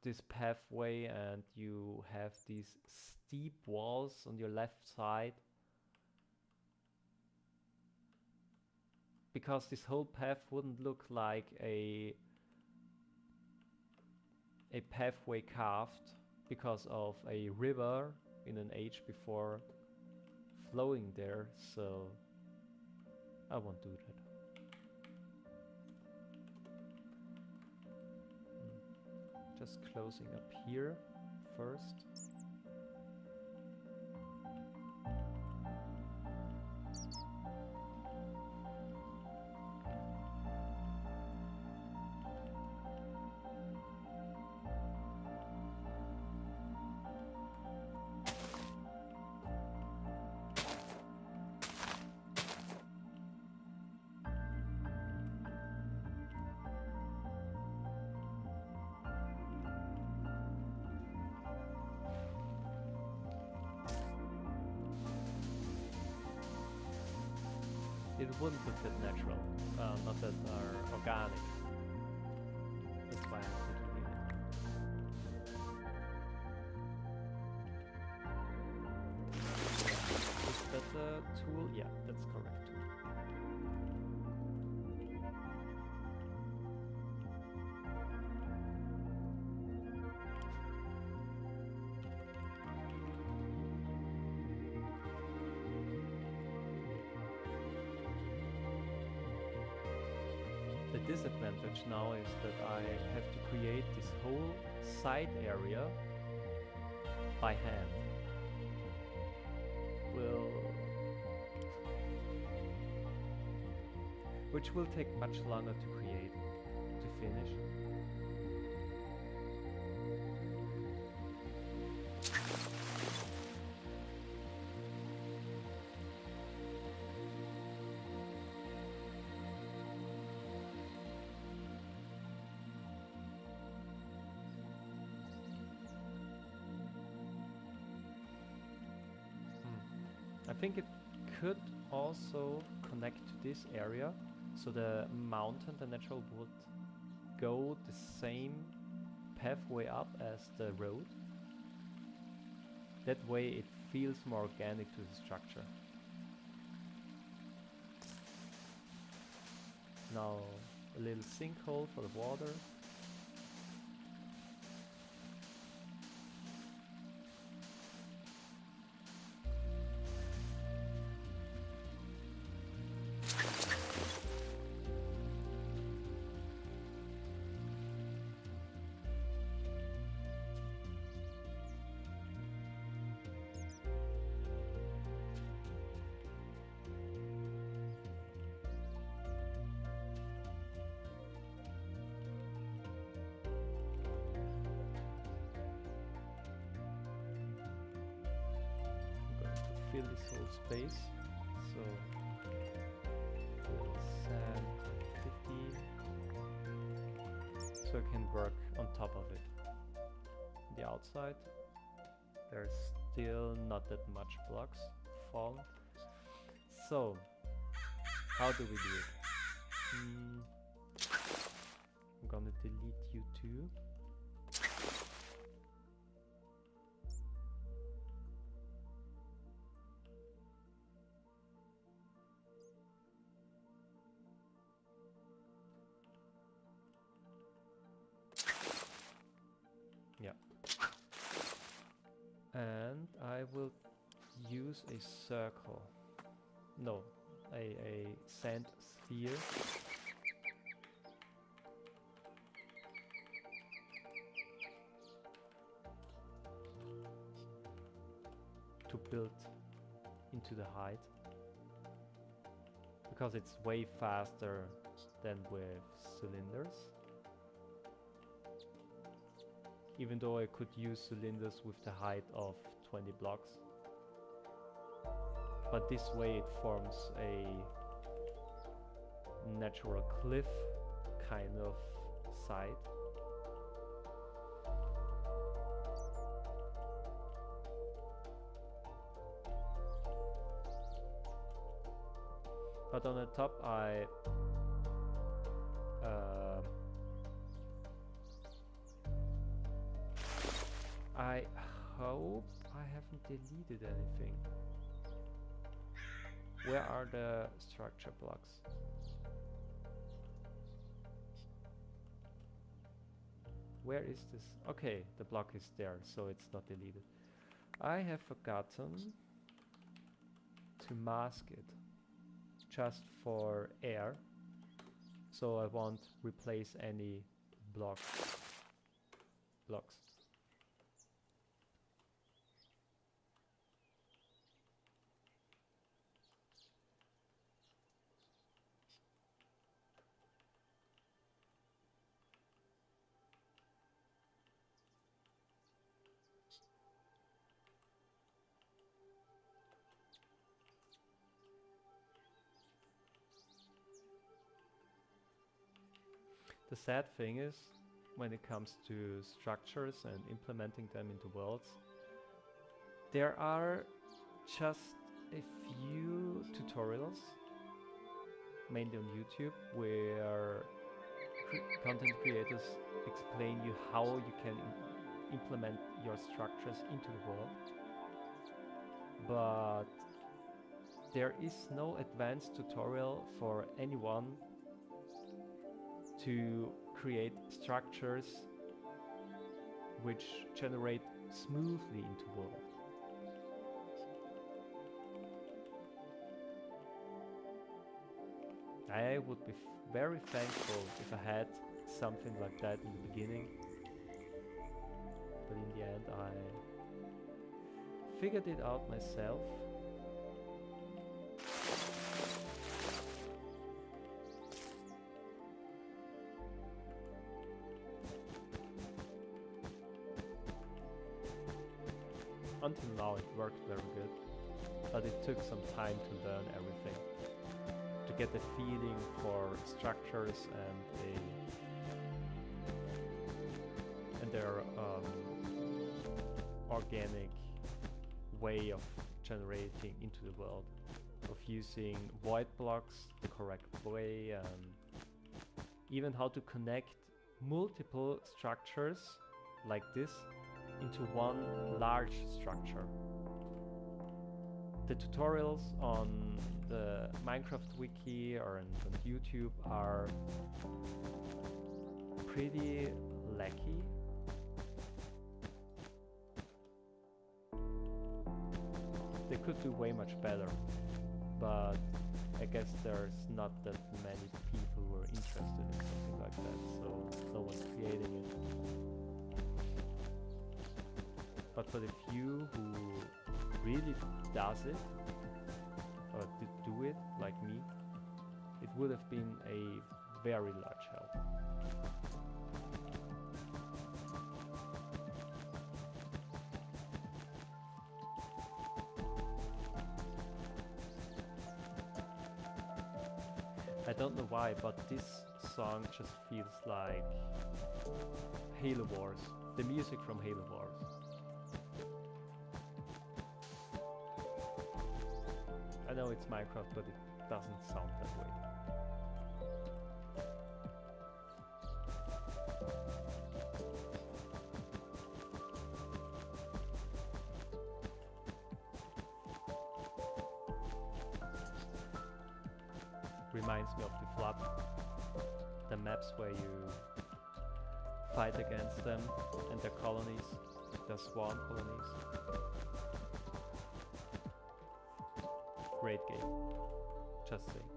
this pathway and you have these steep walls on your left side. because this whole path wouldn't look like a pathway carved because of a river in an age before flowing there, so I won't do that. Just closing up here first. It wouldn't look that natural, not that organic. That's why I'm thinking it. Is that a tool? Yeah, that's correct tool. The disadvantage now is that I have to create this whole side area by hand. Which will take much longer to create, to finish. I think it could also connect to this area, so the mountain, the natural would go the same pathway up as the road. That way it feels more organic to the structure. Now a little sinkhole for the water. Fill this whole space, so sand 50, so I can work on top of it. The outside, there's still not that much blocks fallen. So how do we do it? I'm gonna delete you too. Yeah. And I will use a circle. No, a sand sphere. To build into the height. Because it's way faster than with cylinders. Even though I could use cylinders with the height of 20 blocks. But this way it forms a natural cliff kind of side. But on the top I hope I haven't deleted anything. Where are the structure blocks? Where is this? Okay, the block is there, so it's not deleted. I have forgotten to mask it just for air, so I won't replace any blocks. The sad thing is, when it comes to structures and implementing them into worlds, there are just a few tutorials, mainly on YouTube, where content creators explain you how you can implement your structures into the world. But there is no advanced tutorial for anyone to create structures which generate smoothly into world. I would be very thankful if I had something like that in the beginning, but in the end I figured it out myself. Until now it worked very good, but it took some time to learn everything, to get the feeling for structures and their organic way of generating into the world, of using void blocks the correct way, and even how to connect multiple structures like this into one large structure. The tutorials on the Minecraft wiki or on YouTube are pretty lacky. They could do way much better, but I guess there's not that many people who are interested in something like that, so no one's creating it. But for the few who really does it, or do it like me, it would have been a very large help. I don't know why, but this song just feels like Halo Wars, the music from Halo Wars. I know it's Minecraft, but it doesn't sound that way. Reminds me of the Flood, the maps where you fight against them and their colonies, their swarm colonies. Great game, just saying.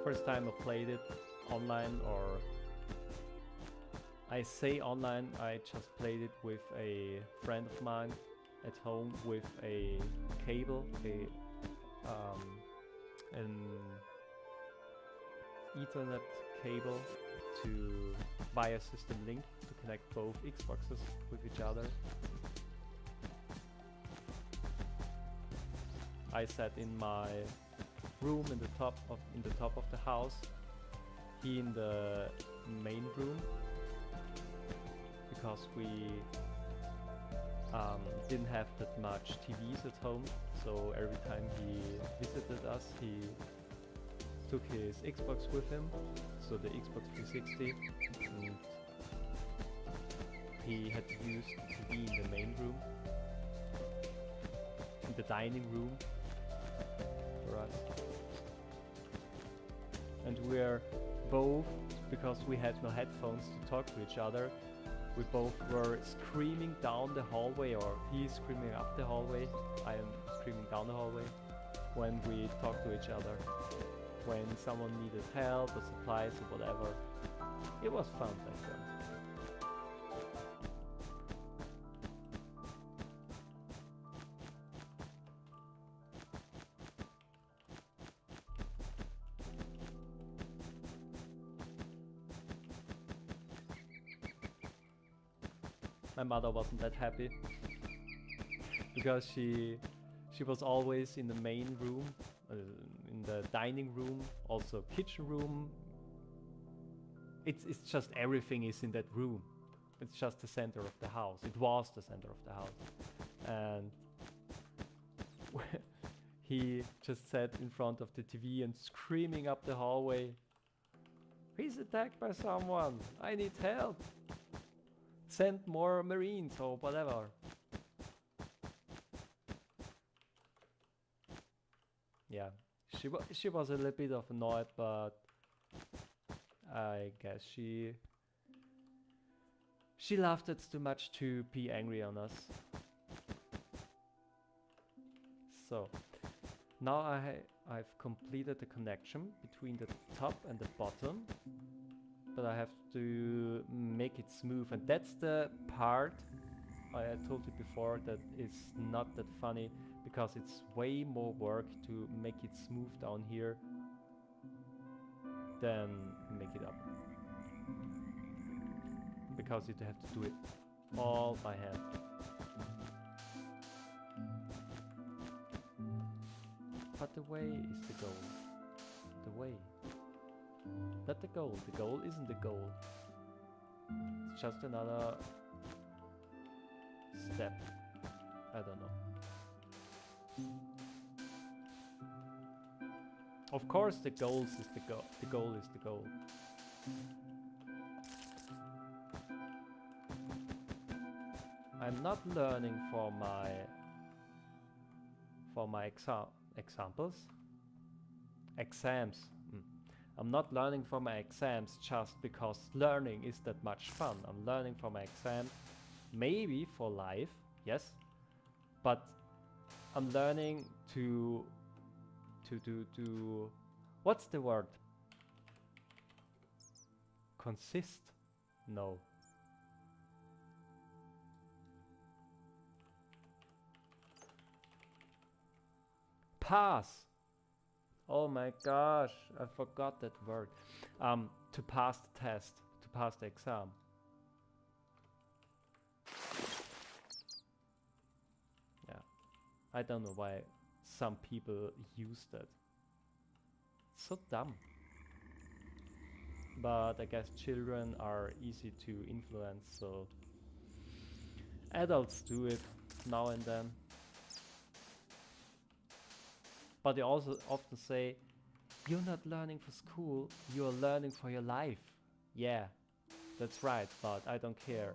First time I played it online, or I say online, I just played it with a friend of mine at home with a cable, an Ethernet cable to via system link to connect both Xboxes with each other. I sat in my room in the top of the house, he in the main room, because we didn't have that much TVs at home, so every time he visited us, he took his Xbox with him, so the Xbox 360, and he had to use the TV in the main room. in the dining room for us. And we're both, because we had no headphones to talk to each other, we both were screaming down the hallway, or he's screaming up the hallway, I am screaming down the hallway, when we talked to each other. When someone needed help or supplies or whatever. It was fun back then. My mother wasn't that happy because she was always in the main room, in the dining room, also kitchen room. It's just everything is in that room. It's just the center of the house. It was the center of the house. And he just sat in front of the TV and screaming up the hallway, "He's attacked by someone! I need help! Send more Marines," or whatever. Yeah, she was a little bit of annoyed, but I guess she loved it too much to be angry on us. So now I've completed the connection between the top and the bottom, but I have to make it smooth, and that's the part I told you before that is not that funny, because it's way more work to make it smooth down here than make it up, because you have to do it all by hand. But the way is the goal. The way. Not the goal. The goal isn't the goal. It's just another step. I don't know. Of course the goal is the goal. The goal is the goal. I'm not learning for my exams. I'm not learning for my exams just because learning is that much fun. I'm learning for my exam, maybe for life, yes, but I'm learning to what's the word? Consist? No. Pass. Oh my gosh, I forgot that word. To pass the test, to pass the exam. Yeah, I don't know why some people use that. So dumb. But I guess children are easy to influence, so adults do it now and then. But they also often say, you're not learning for school, you're learning for your life. Yeah, that's right, but I don't care.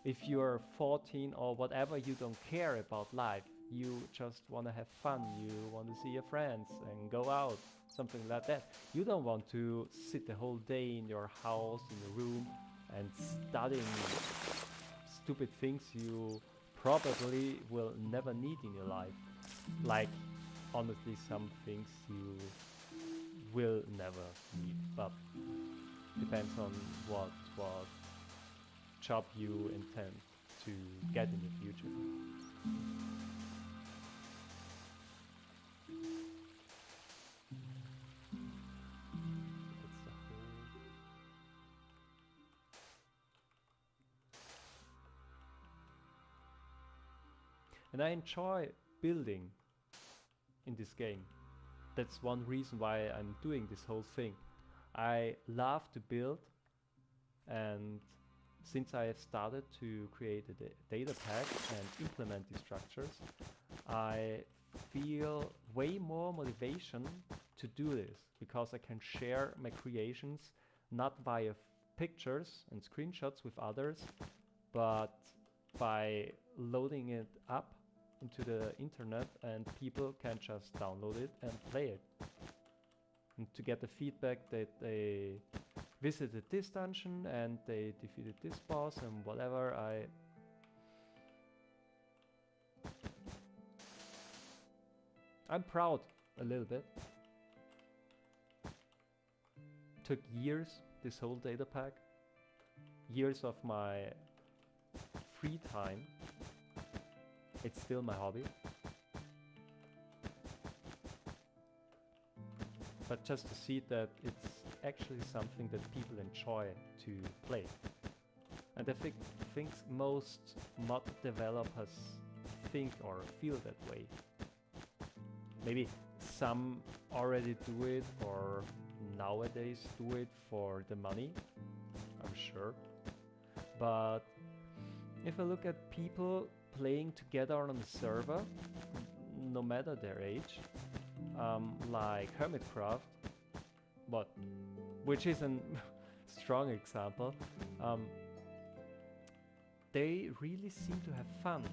If you're 14 or whatever, you don't care about life. You just want to have fun, you want to see your friends and go out, something like that. You don't want to sit the whole day in your house, in your room, and studying stupid things you probably will never need in your life. Like, honestly, some things you will never need, but depends on what job you intend to get in the future. And I enjoy building in this game. That's one reason why I'm doing this whole thing. I love to build, and since I have started to create a data pack and implement these structures, I feel way more motivation to do this, because I can share my creations not via pictures and screenshots with others, but by loading it up into the internet and people can just download it and play it. And to get the feedback that they visited this dungeon and they defeated this boss and whatever, I'm proud a little bit. Took years, this whole data pack. Years of my free time. It's still my hobby. But just to see that it's actually something that people enjoy to play. And I think most mod developers think or feel that way. Maybe some already do it or nowadays do it for the money, I'm sure. But if I look at people playing together on a server, no matter their age, like Hermitcraft, which is a strong example, they really seem to have fun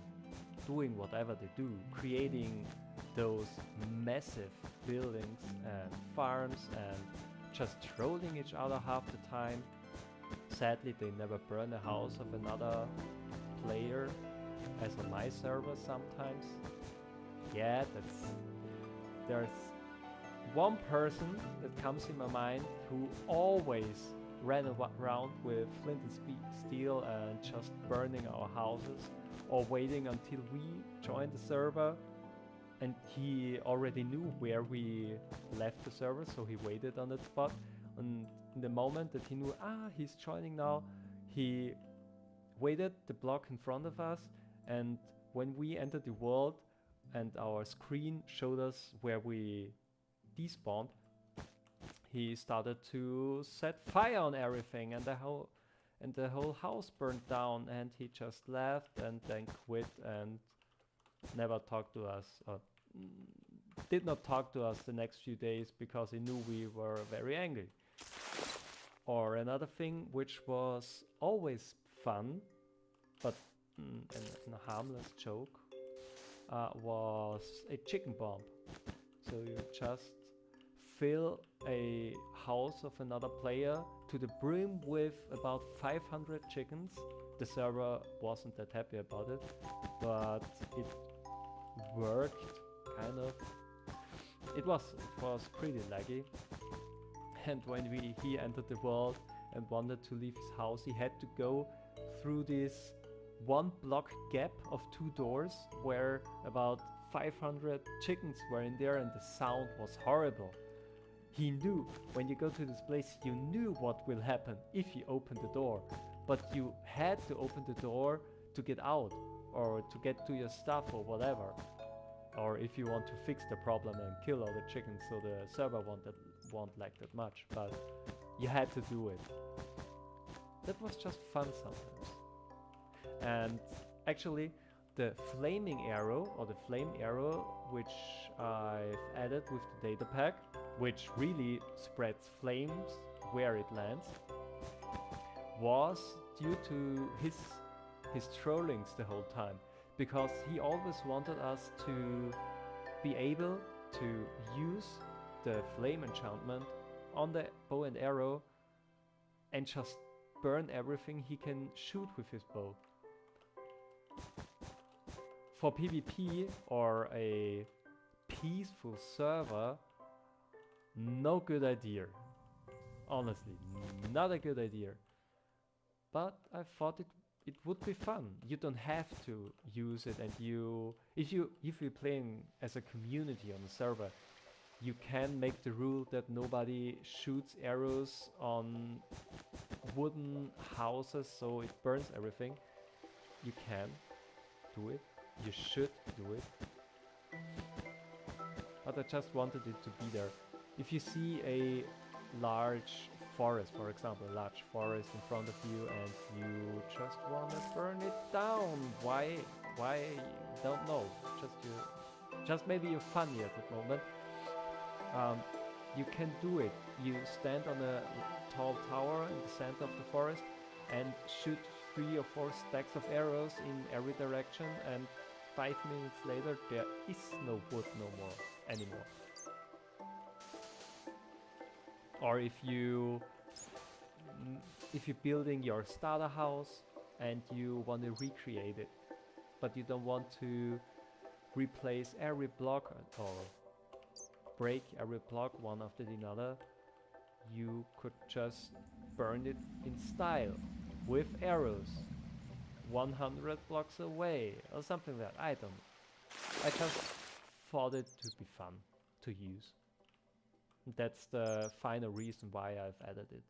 doing whatever they do, creating those massive buildings and farms and just trolling each other half the time. Sadly, they never burn a house of another player, as on my server sometimes. Yeah, there's one person that comes in my mind who always ran around with flint and steel and just burning our houses, or waiting until we joined the server, and he already knew where we left the server, so he waited on that spot. And in the moment that he knew, he's joining now, he waited the block in front of us, and when we entered the world and our screen showed us where we despawned, he started to set fire on everything, and the whole house burned down, and he just left and then quit and never talked to us, or did not talk to us the next few days because he knew we were very angry. Or another thing which was always fun, but a harmless joke, was a chicken bomb. So you just fill a house of another player to the brim with about 500 chickens. The server wasn't that happy about it, but it worked, kind of. It was pretty laggy. And when he entered the world and wanted to leave his house, he had to go through this 1 block gap of 2 doors where about 500 chickens were in there, and the sound was horrible. He knew, when you go to this place, you knew what will happen if you open the door, but you had to open the door to get out, or to get to your stuff or whatever. Or if you want to fix the problem and kill all the chickens so the server won't lag that much, but you had to do it. That was just fun sometimes. And actually the flaming arrow, or the flame arrow, which I've added with the data pack, which really spreads flames where it lands, was due to his trollings the whole time, because he always wanted us to be able to use the flame enchantment on the bow and arrow and just burn everything he can shoot with his bow. For PvP or a peaceful server, no good idea. Honestly, not a good idea. But I thought it would be fun. You don't have to use it, and if you're playing as a community on the server, you can make the rule that nobody shoots arrows on wooden houses so it burns everything. You can do it. You should do it. But I just wanted it to be there. If you see a large forest, for example, a large forest in front of you, and you just want to burn it down, why? Don't know. Just maybe you're funny at the moment. You can do it. You stand on a tall tower in the center of the forest and shoot 3 or 4 stacks of arrows in every direction, and 5 minutes later, there is no wood no more anymore. Or if you're building your starter house and you want to recreate it, but you don't want to replace every block or break every block one after another, you could just burn it in style with arrows 100 blocks away or something like that. I don't know. I just thought it to be fun to use. That's the final reason why I've added it.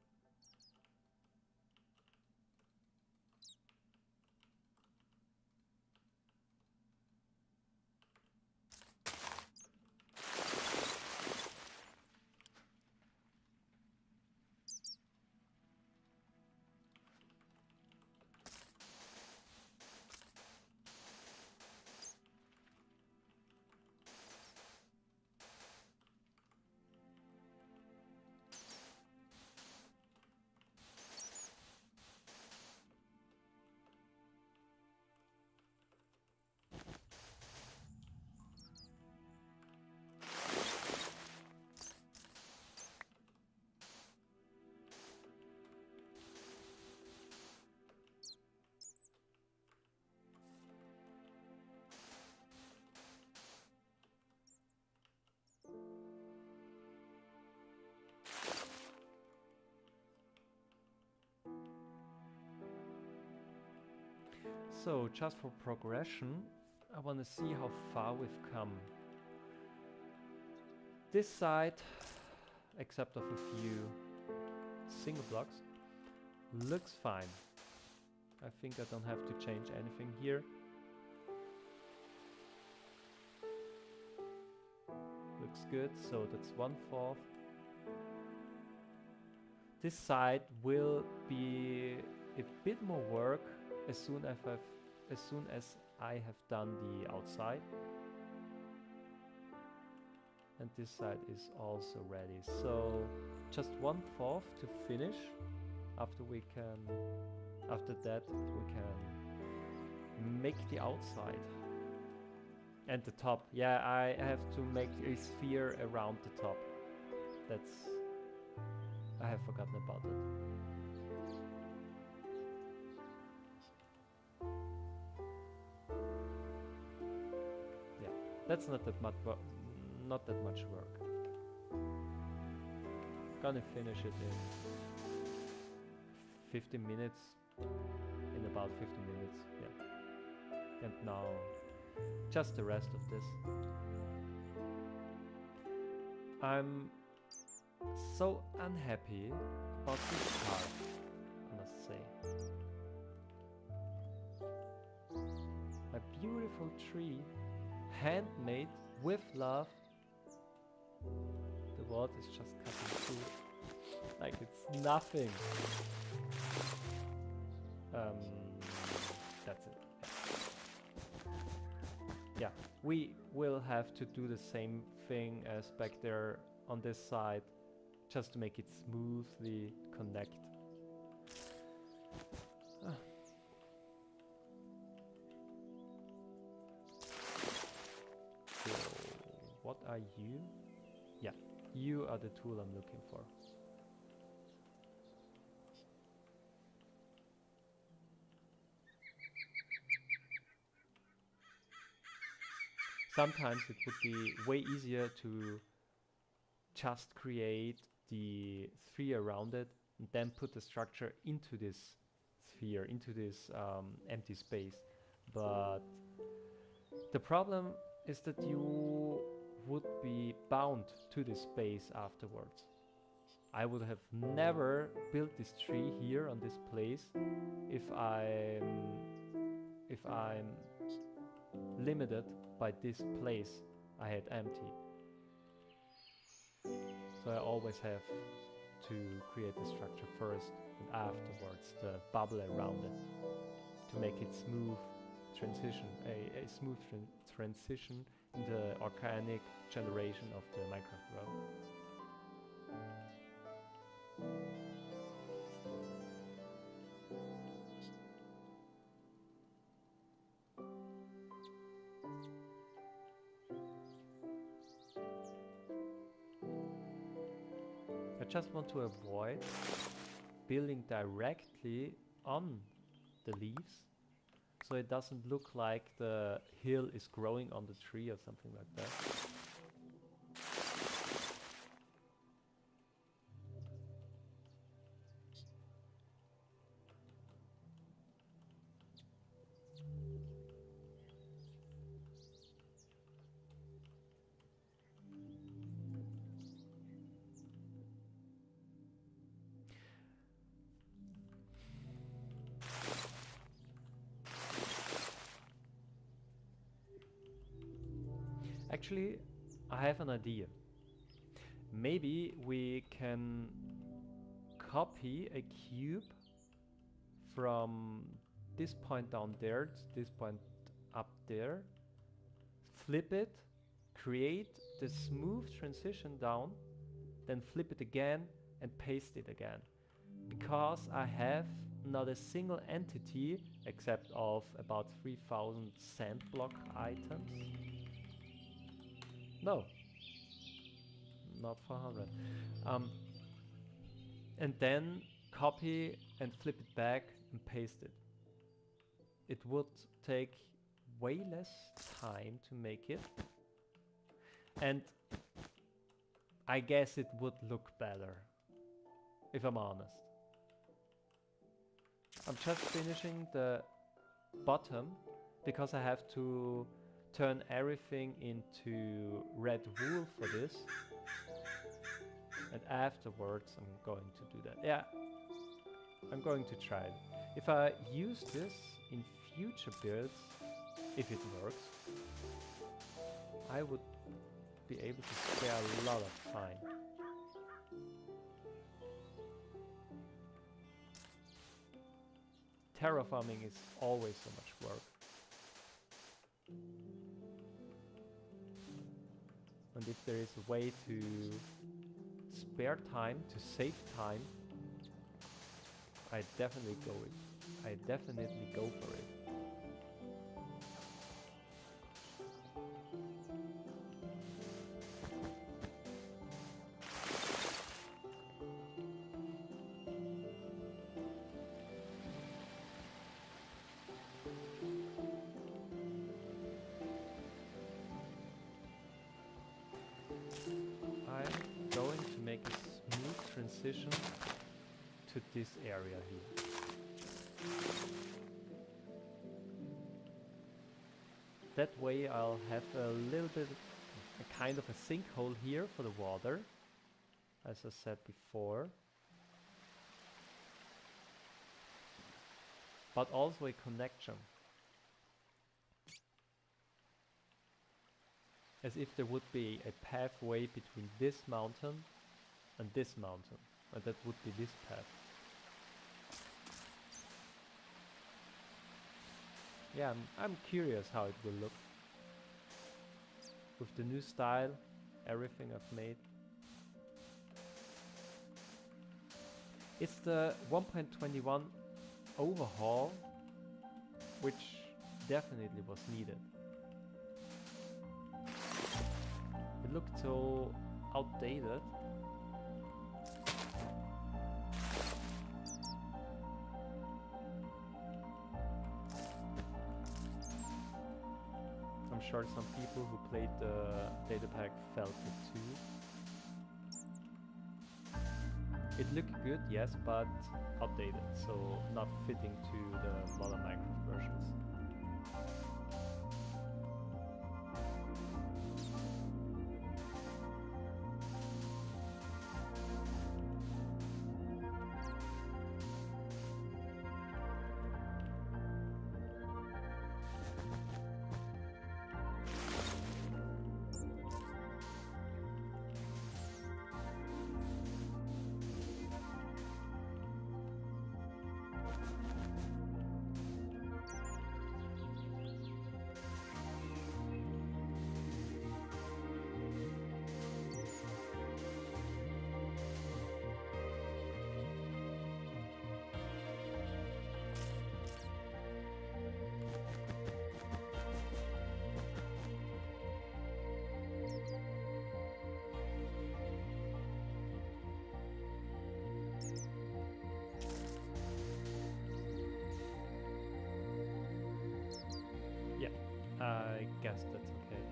So, just for progression, I want to see how far we've come. This side, except of a few single blocks, looks fine. I think I don't have to change anything here. Looks good, so that's 1/4. This side will be a bit more work as soon as I have done the outside. And this side is also ready. So just 1/4 to finish. After that we can make the outside. And the top. Yeah, I have to make a sphere around the top. I have forgotten about it. Yeah, that's not that much work. Gonna finish it in 15 minutes. In about 15 minutes, yeah. And now, just the rest of this. I'm so unhappy about this part, I must say. A beautiful tree, handmade with love. The wood is just cutting through it like it's nothing. That's it. Yeah, we will have to do the same thing as back there on this side, just to make it smoothly connect. So, what are you? Yeah, you are the tool I'm looking for. Sometimes it would be way easier to just create the sphere around it and then put the structure into this sphere, into this empty space. But the problem is that you would be bound to this space afterwards. I would have never built this tree here on this place if I'm limited by this place I had empty. So I always have to create the structure first and afterwards the bubble around it to make it smooth transition, a smooth transition in the organic generation of the Minecraft world. just want to avoid building directly on the leaves, so it doesn't look like the hill is growing on the tree or something like that. Actually, I have an idea. Maybe we can copy a cube from this point down there to this point up there, flip it, create the smooth transition down, then flip it again and paste it again. Because I have not a single entity except of about 3000 sand block items. No, not 400. And then copy and flip it back and paste it. It would take way less time to make it, and I guess it would look better, if I'm honest. I'm just finishing the bottom because I have to turn everything into red wool for this, and afterwards I'm going to do that. Yeah, I'm going to try it. If I use this in future builds, if it works, I would be able to spare a lot of time. Terraforming is always so much work. And if there is a way to spare time, to save time, I definitely go for it. I'm going to make a smooth transition to this area here. That way I'll have a little bit, a kind of a sinkhole here for the water, as I said before. But also a connection. As if there would be a pathway between this mountain and this mountain, and that would be this path. Yeah, I'm curious how it will look. With the new style, everything I've made. It's the 1.21 overhaul, which definitely was needed. It looked so outdated. I'm sure some people who played the data pack felt it too. It looked good, yes, but outdated, so not fitting to the modern Minecraft versions. I guess that's okay.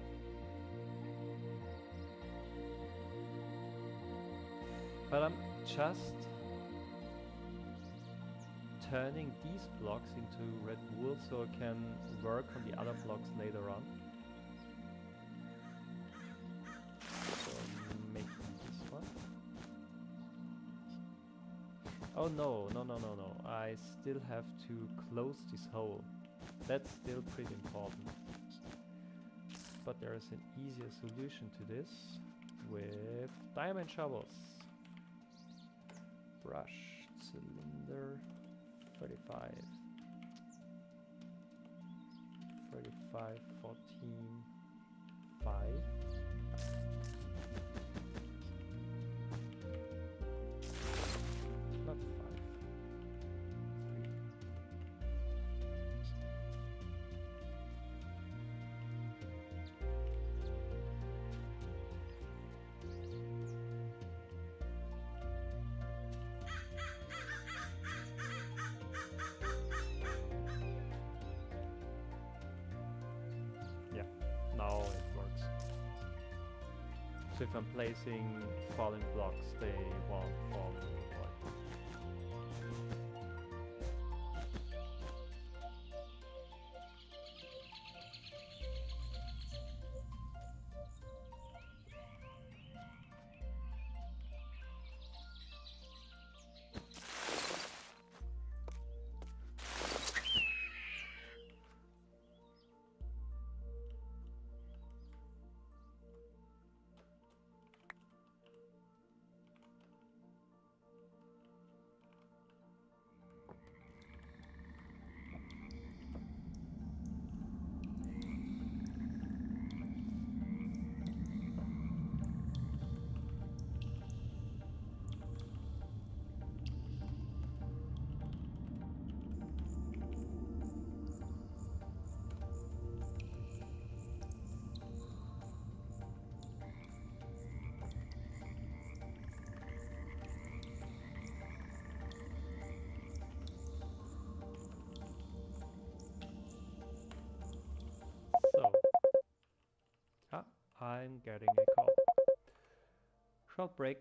But I'm just turning these blocks into red wool so I can work on the other blocks later on. So make this one. Oh no, no, no, no, no. I still have to close this hole. That's still pretty important. But there is an easier solution to this with diamond shovels. Brush, cylinder, 35. 35, 14, 5. Not 5. 3. Yeah, now it works. So if I'm placing falling blocks, they won't fall in the void. So, I'm getting a call. Short break.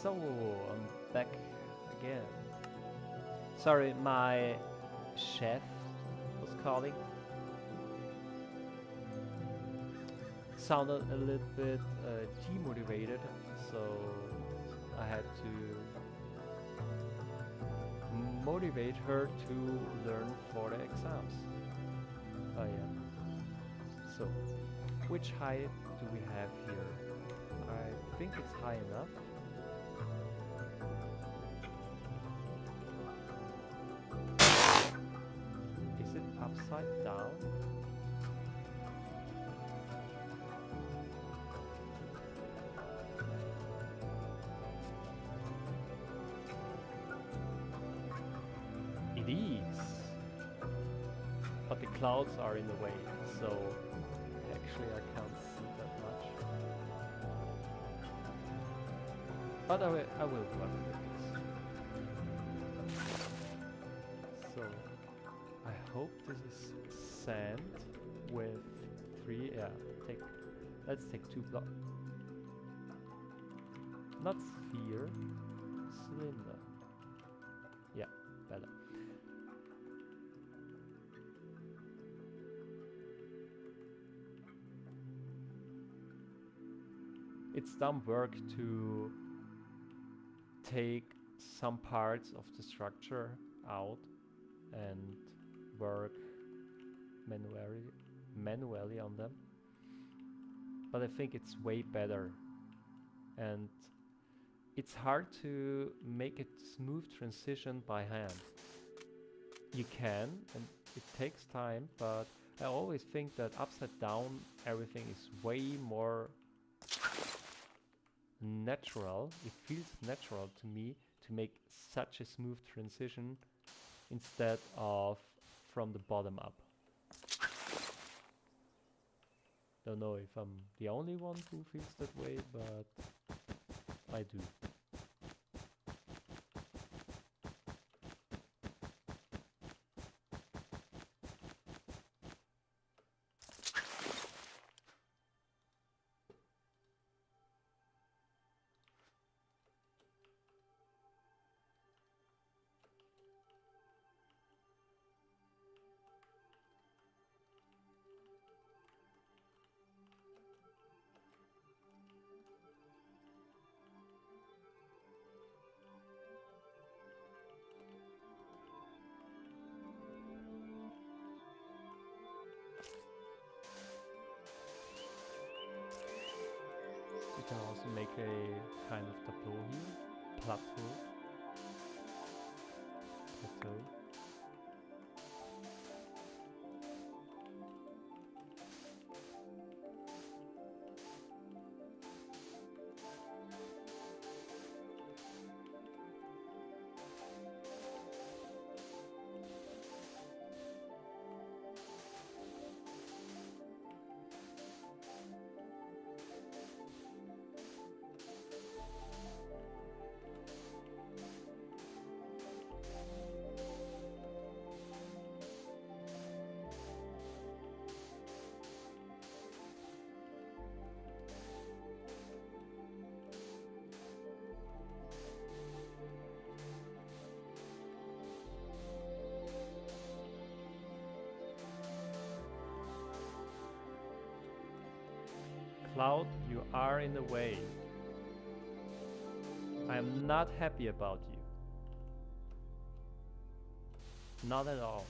So, I'm back again. Sorry, my chef was calling. Sounded a little bit demotivated, so I had to motivate her to learn for the exams. Oh yeah. So, which height do we have here? I think it's high enough. Is it upside down? It is. But the clouds are in the way, so actually I can't see that much. But I will work with this. So I hope this is sand with 3. Yeah, let's take 2 blocks. Not sphere, cylinder. Yeah, better. It's dumb work to take some parts of the structure out and work manually on them, but I think it's way better, and it's hard to make a smooth transition by hand. You can, and it takes time, but I always think that upside down everything is way more natural. It feels natural to me to make such a smooth transition instead of from the bottom up. Don't know if I'm the only one who feels that way, but I do. You can also make a kind of tableau here, plateau. Cloud, you are in the way. I am not happy about you. Not at all.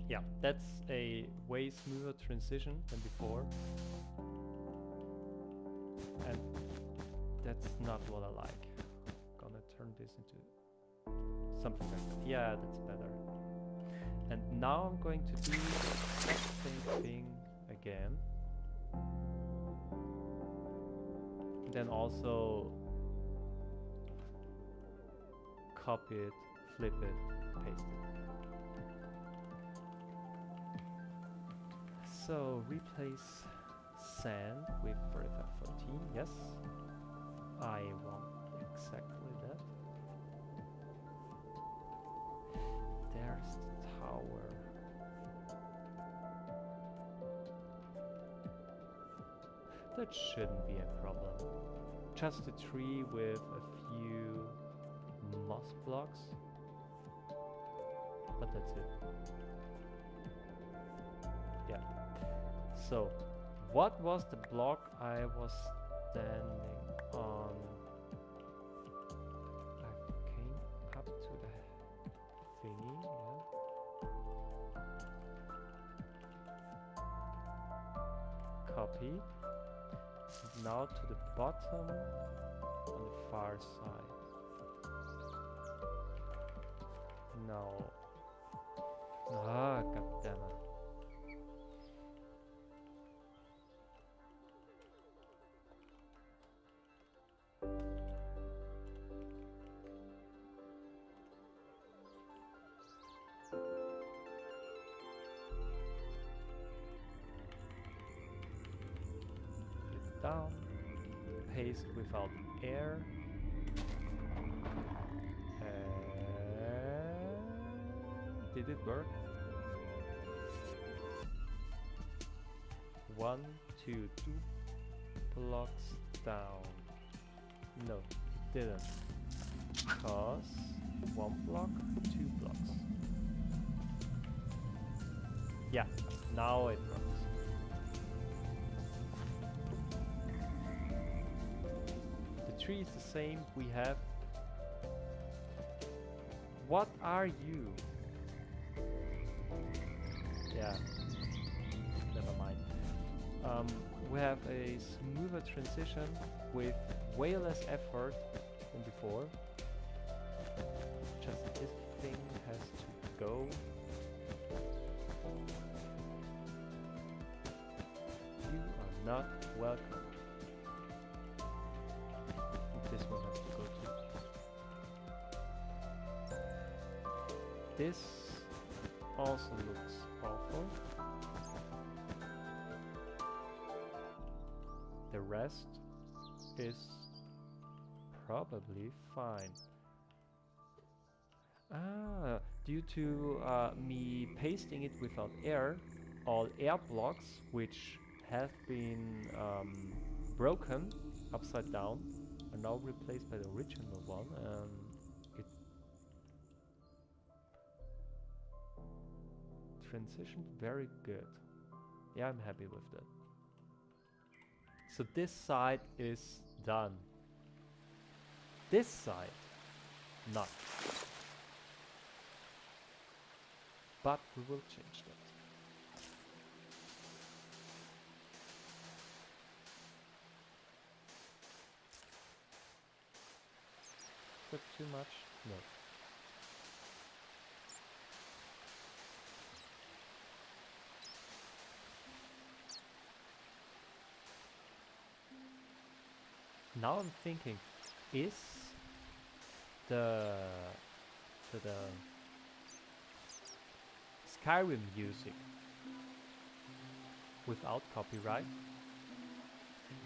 Yeah, that's a way smoother transition than before. And that's not what I like. Gonna turn this into something like that. Yeah, that's better. And now I'm going to do the same thing again. Then also copy it, flip it, paste it. So replace sand with 4514, yes. I want exactly that. There's the tower. That shouldn't be a problem. Just a tree with a few moss blocks. But that's it. Yeah. So, what was the block I was standing on? I came up to the thingy, yeah. Copy. Now to the bottom on the far side. No. Ah, goddammit. Flip down. Paste without air. Did it work? 1, 2, 2 blocks down. No, it didn't. Because 1 block, 2 blocks. Yeah, now it works. The tree is the same. We have. What are you? Yeah, never mind. We have a smoother transition with way less effort than before. Just this thing has to go. You are not welcome. This one has to go too. This also looks awful. The rest is probably fine. Due to me pasting it without air, all air blocks which have been broken upside down are now replaced by the original one, and it transitioned very good. Yeah, I'm happy with that. So this side is done. This side, not. But we will change that. Is that too much? No. Now I'm thinking, is the Skyrim music without copyright?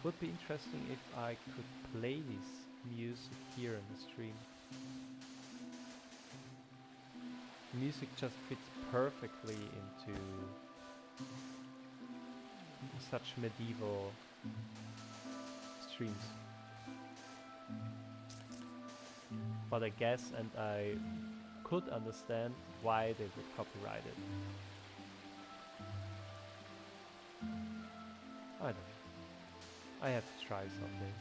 Would be interesting if I could play this music here in the stream. Music just fits perfectly into such medieval streams. But I guess, and I could understand why they would copyright it. I don't know. I have to try someday.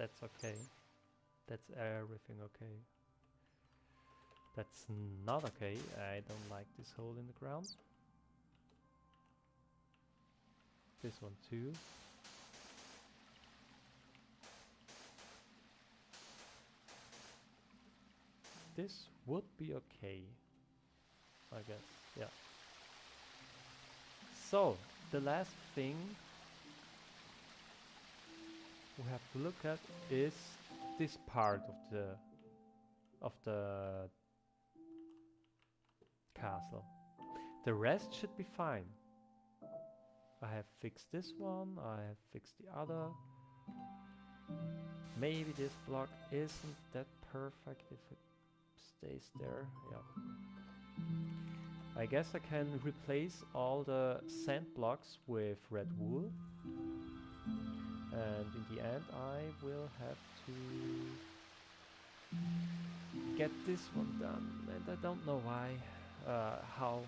that's okay. That's everything okay. That's not okay. I don't like this hole in the ground. This one too. This would be okay, I guess. Yeah. So the last thing we have to look at is this part of the castle. The rest should be fine. I have fixed this one, I have fixed the other. Maybe this block isn't that perfect if it stays there. Yeah. I guess I can replace all the sand blocks with red wool. And in the end I will have to get this one done. And I don't know why, how.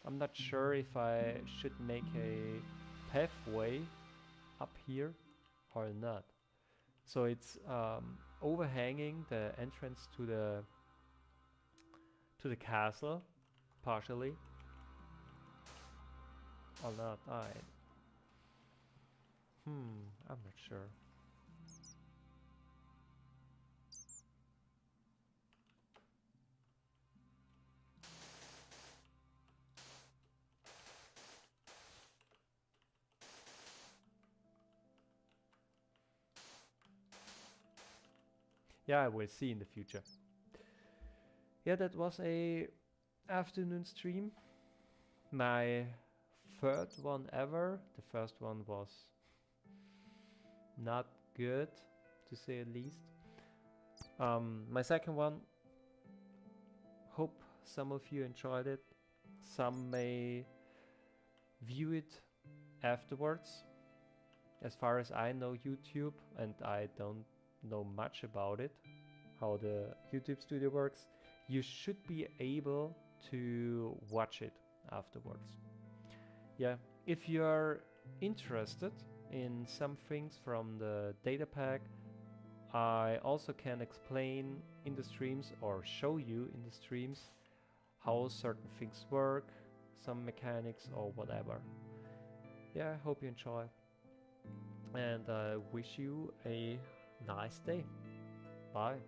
I'm not sure if I should make a pathway up here or not. So it's overhanging the entrance to the castle partially or not. I'm not sure. Yeah, I will see in the future. Yeah, that was a afternoon stream. My third one ever. The first one was not good, to say at least. My second one, hope some of you enjoyed it. Some may view it afterwards. As far as I know YouTube, and I don't know much about it, how the YouTube studio works, you should be able to watch it afterwards. Yeah, if you're interested in some things from the data pack, I also can explain in the streams or show you in the streams how certain things work, some mechanics or whatever. Yeah, I hope you enjoy and I wish you a nice day. Bye.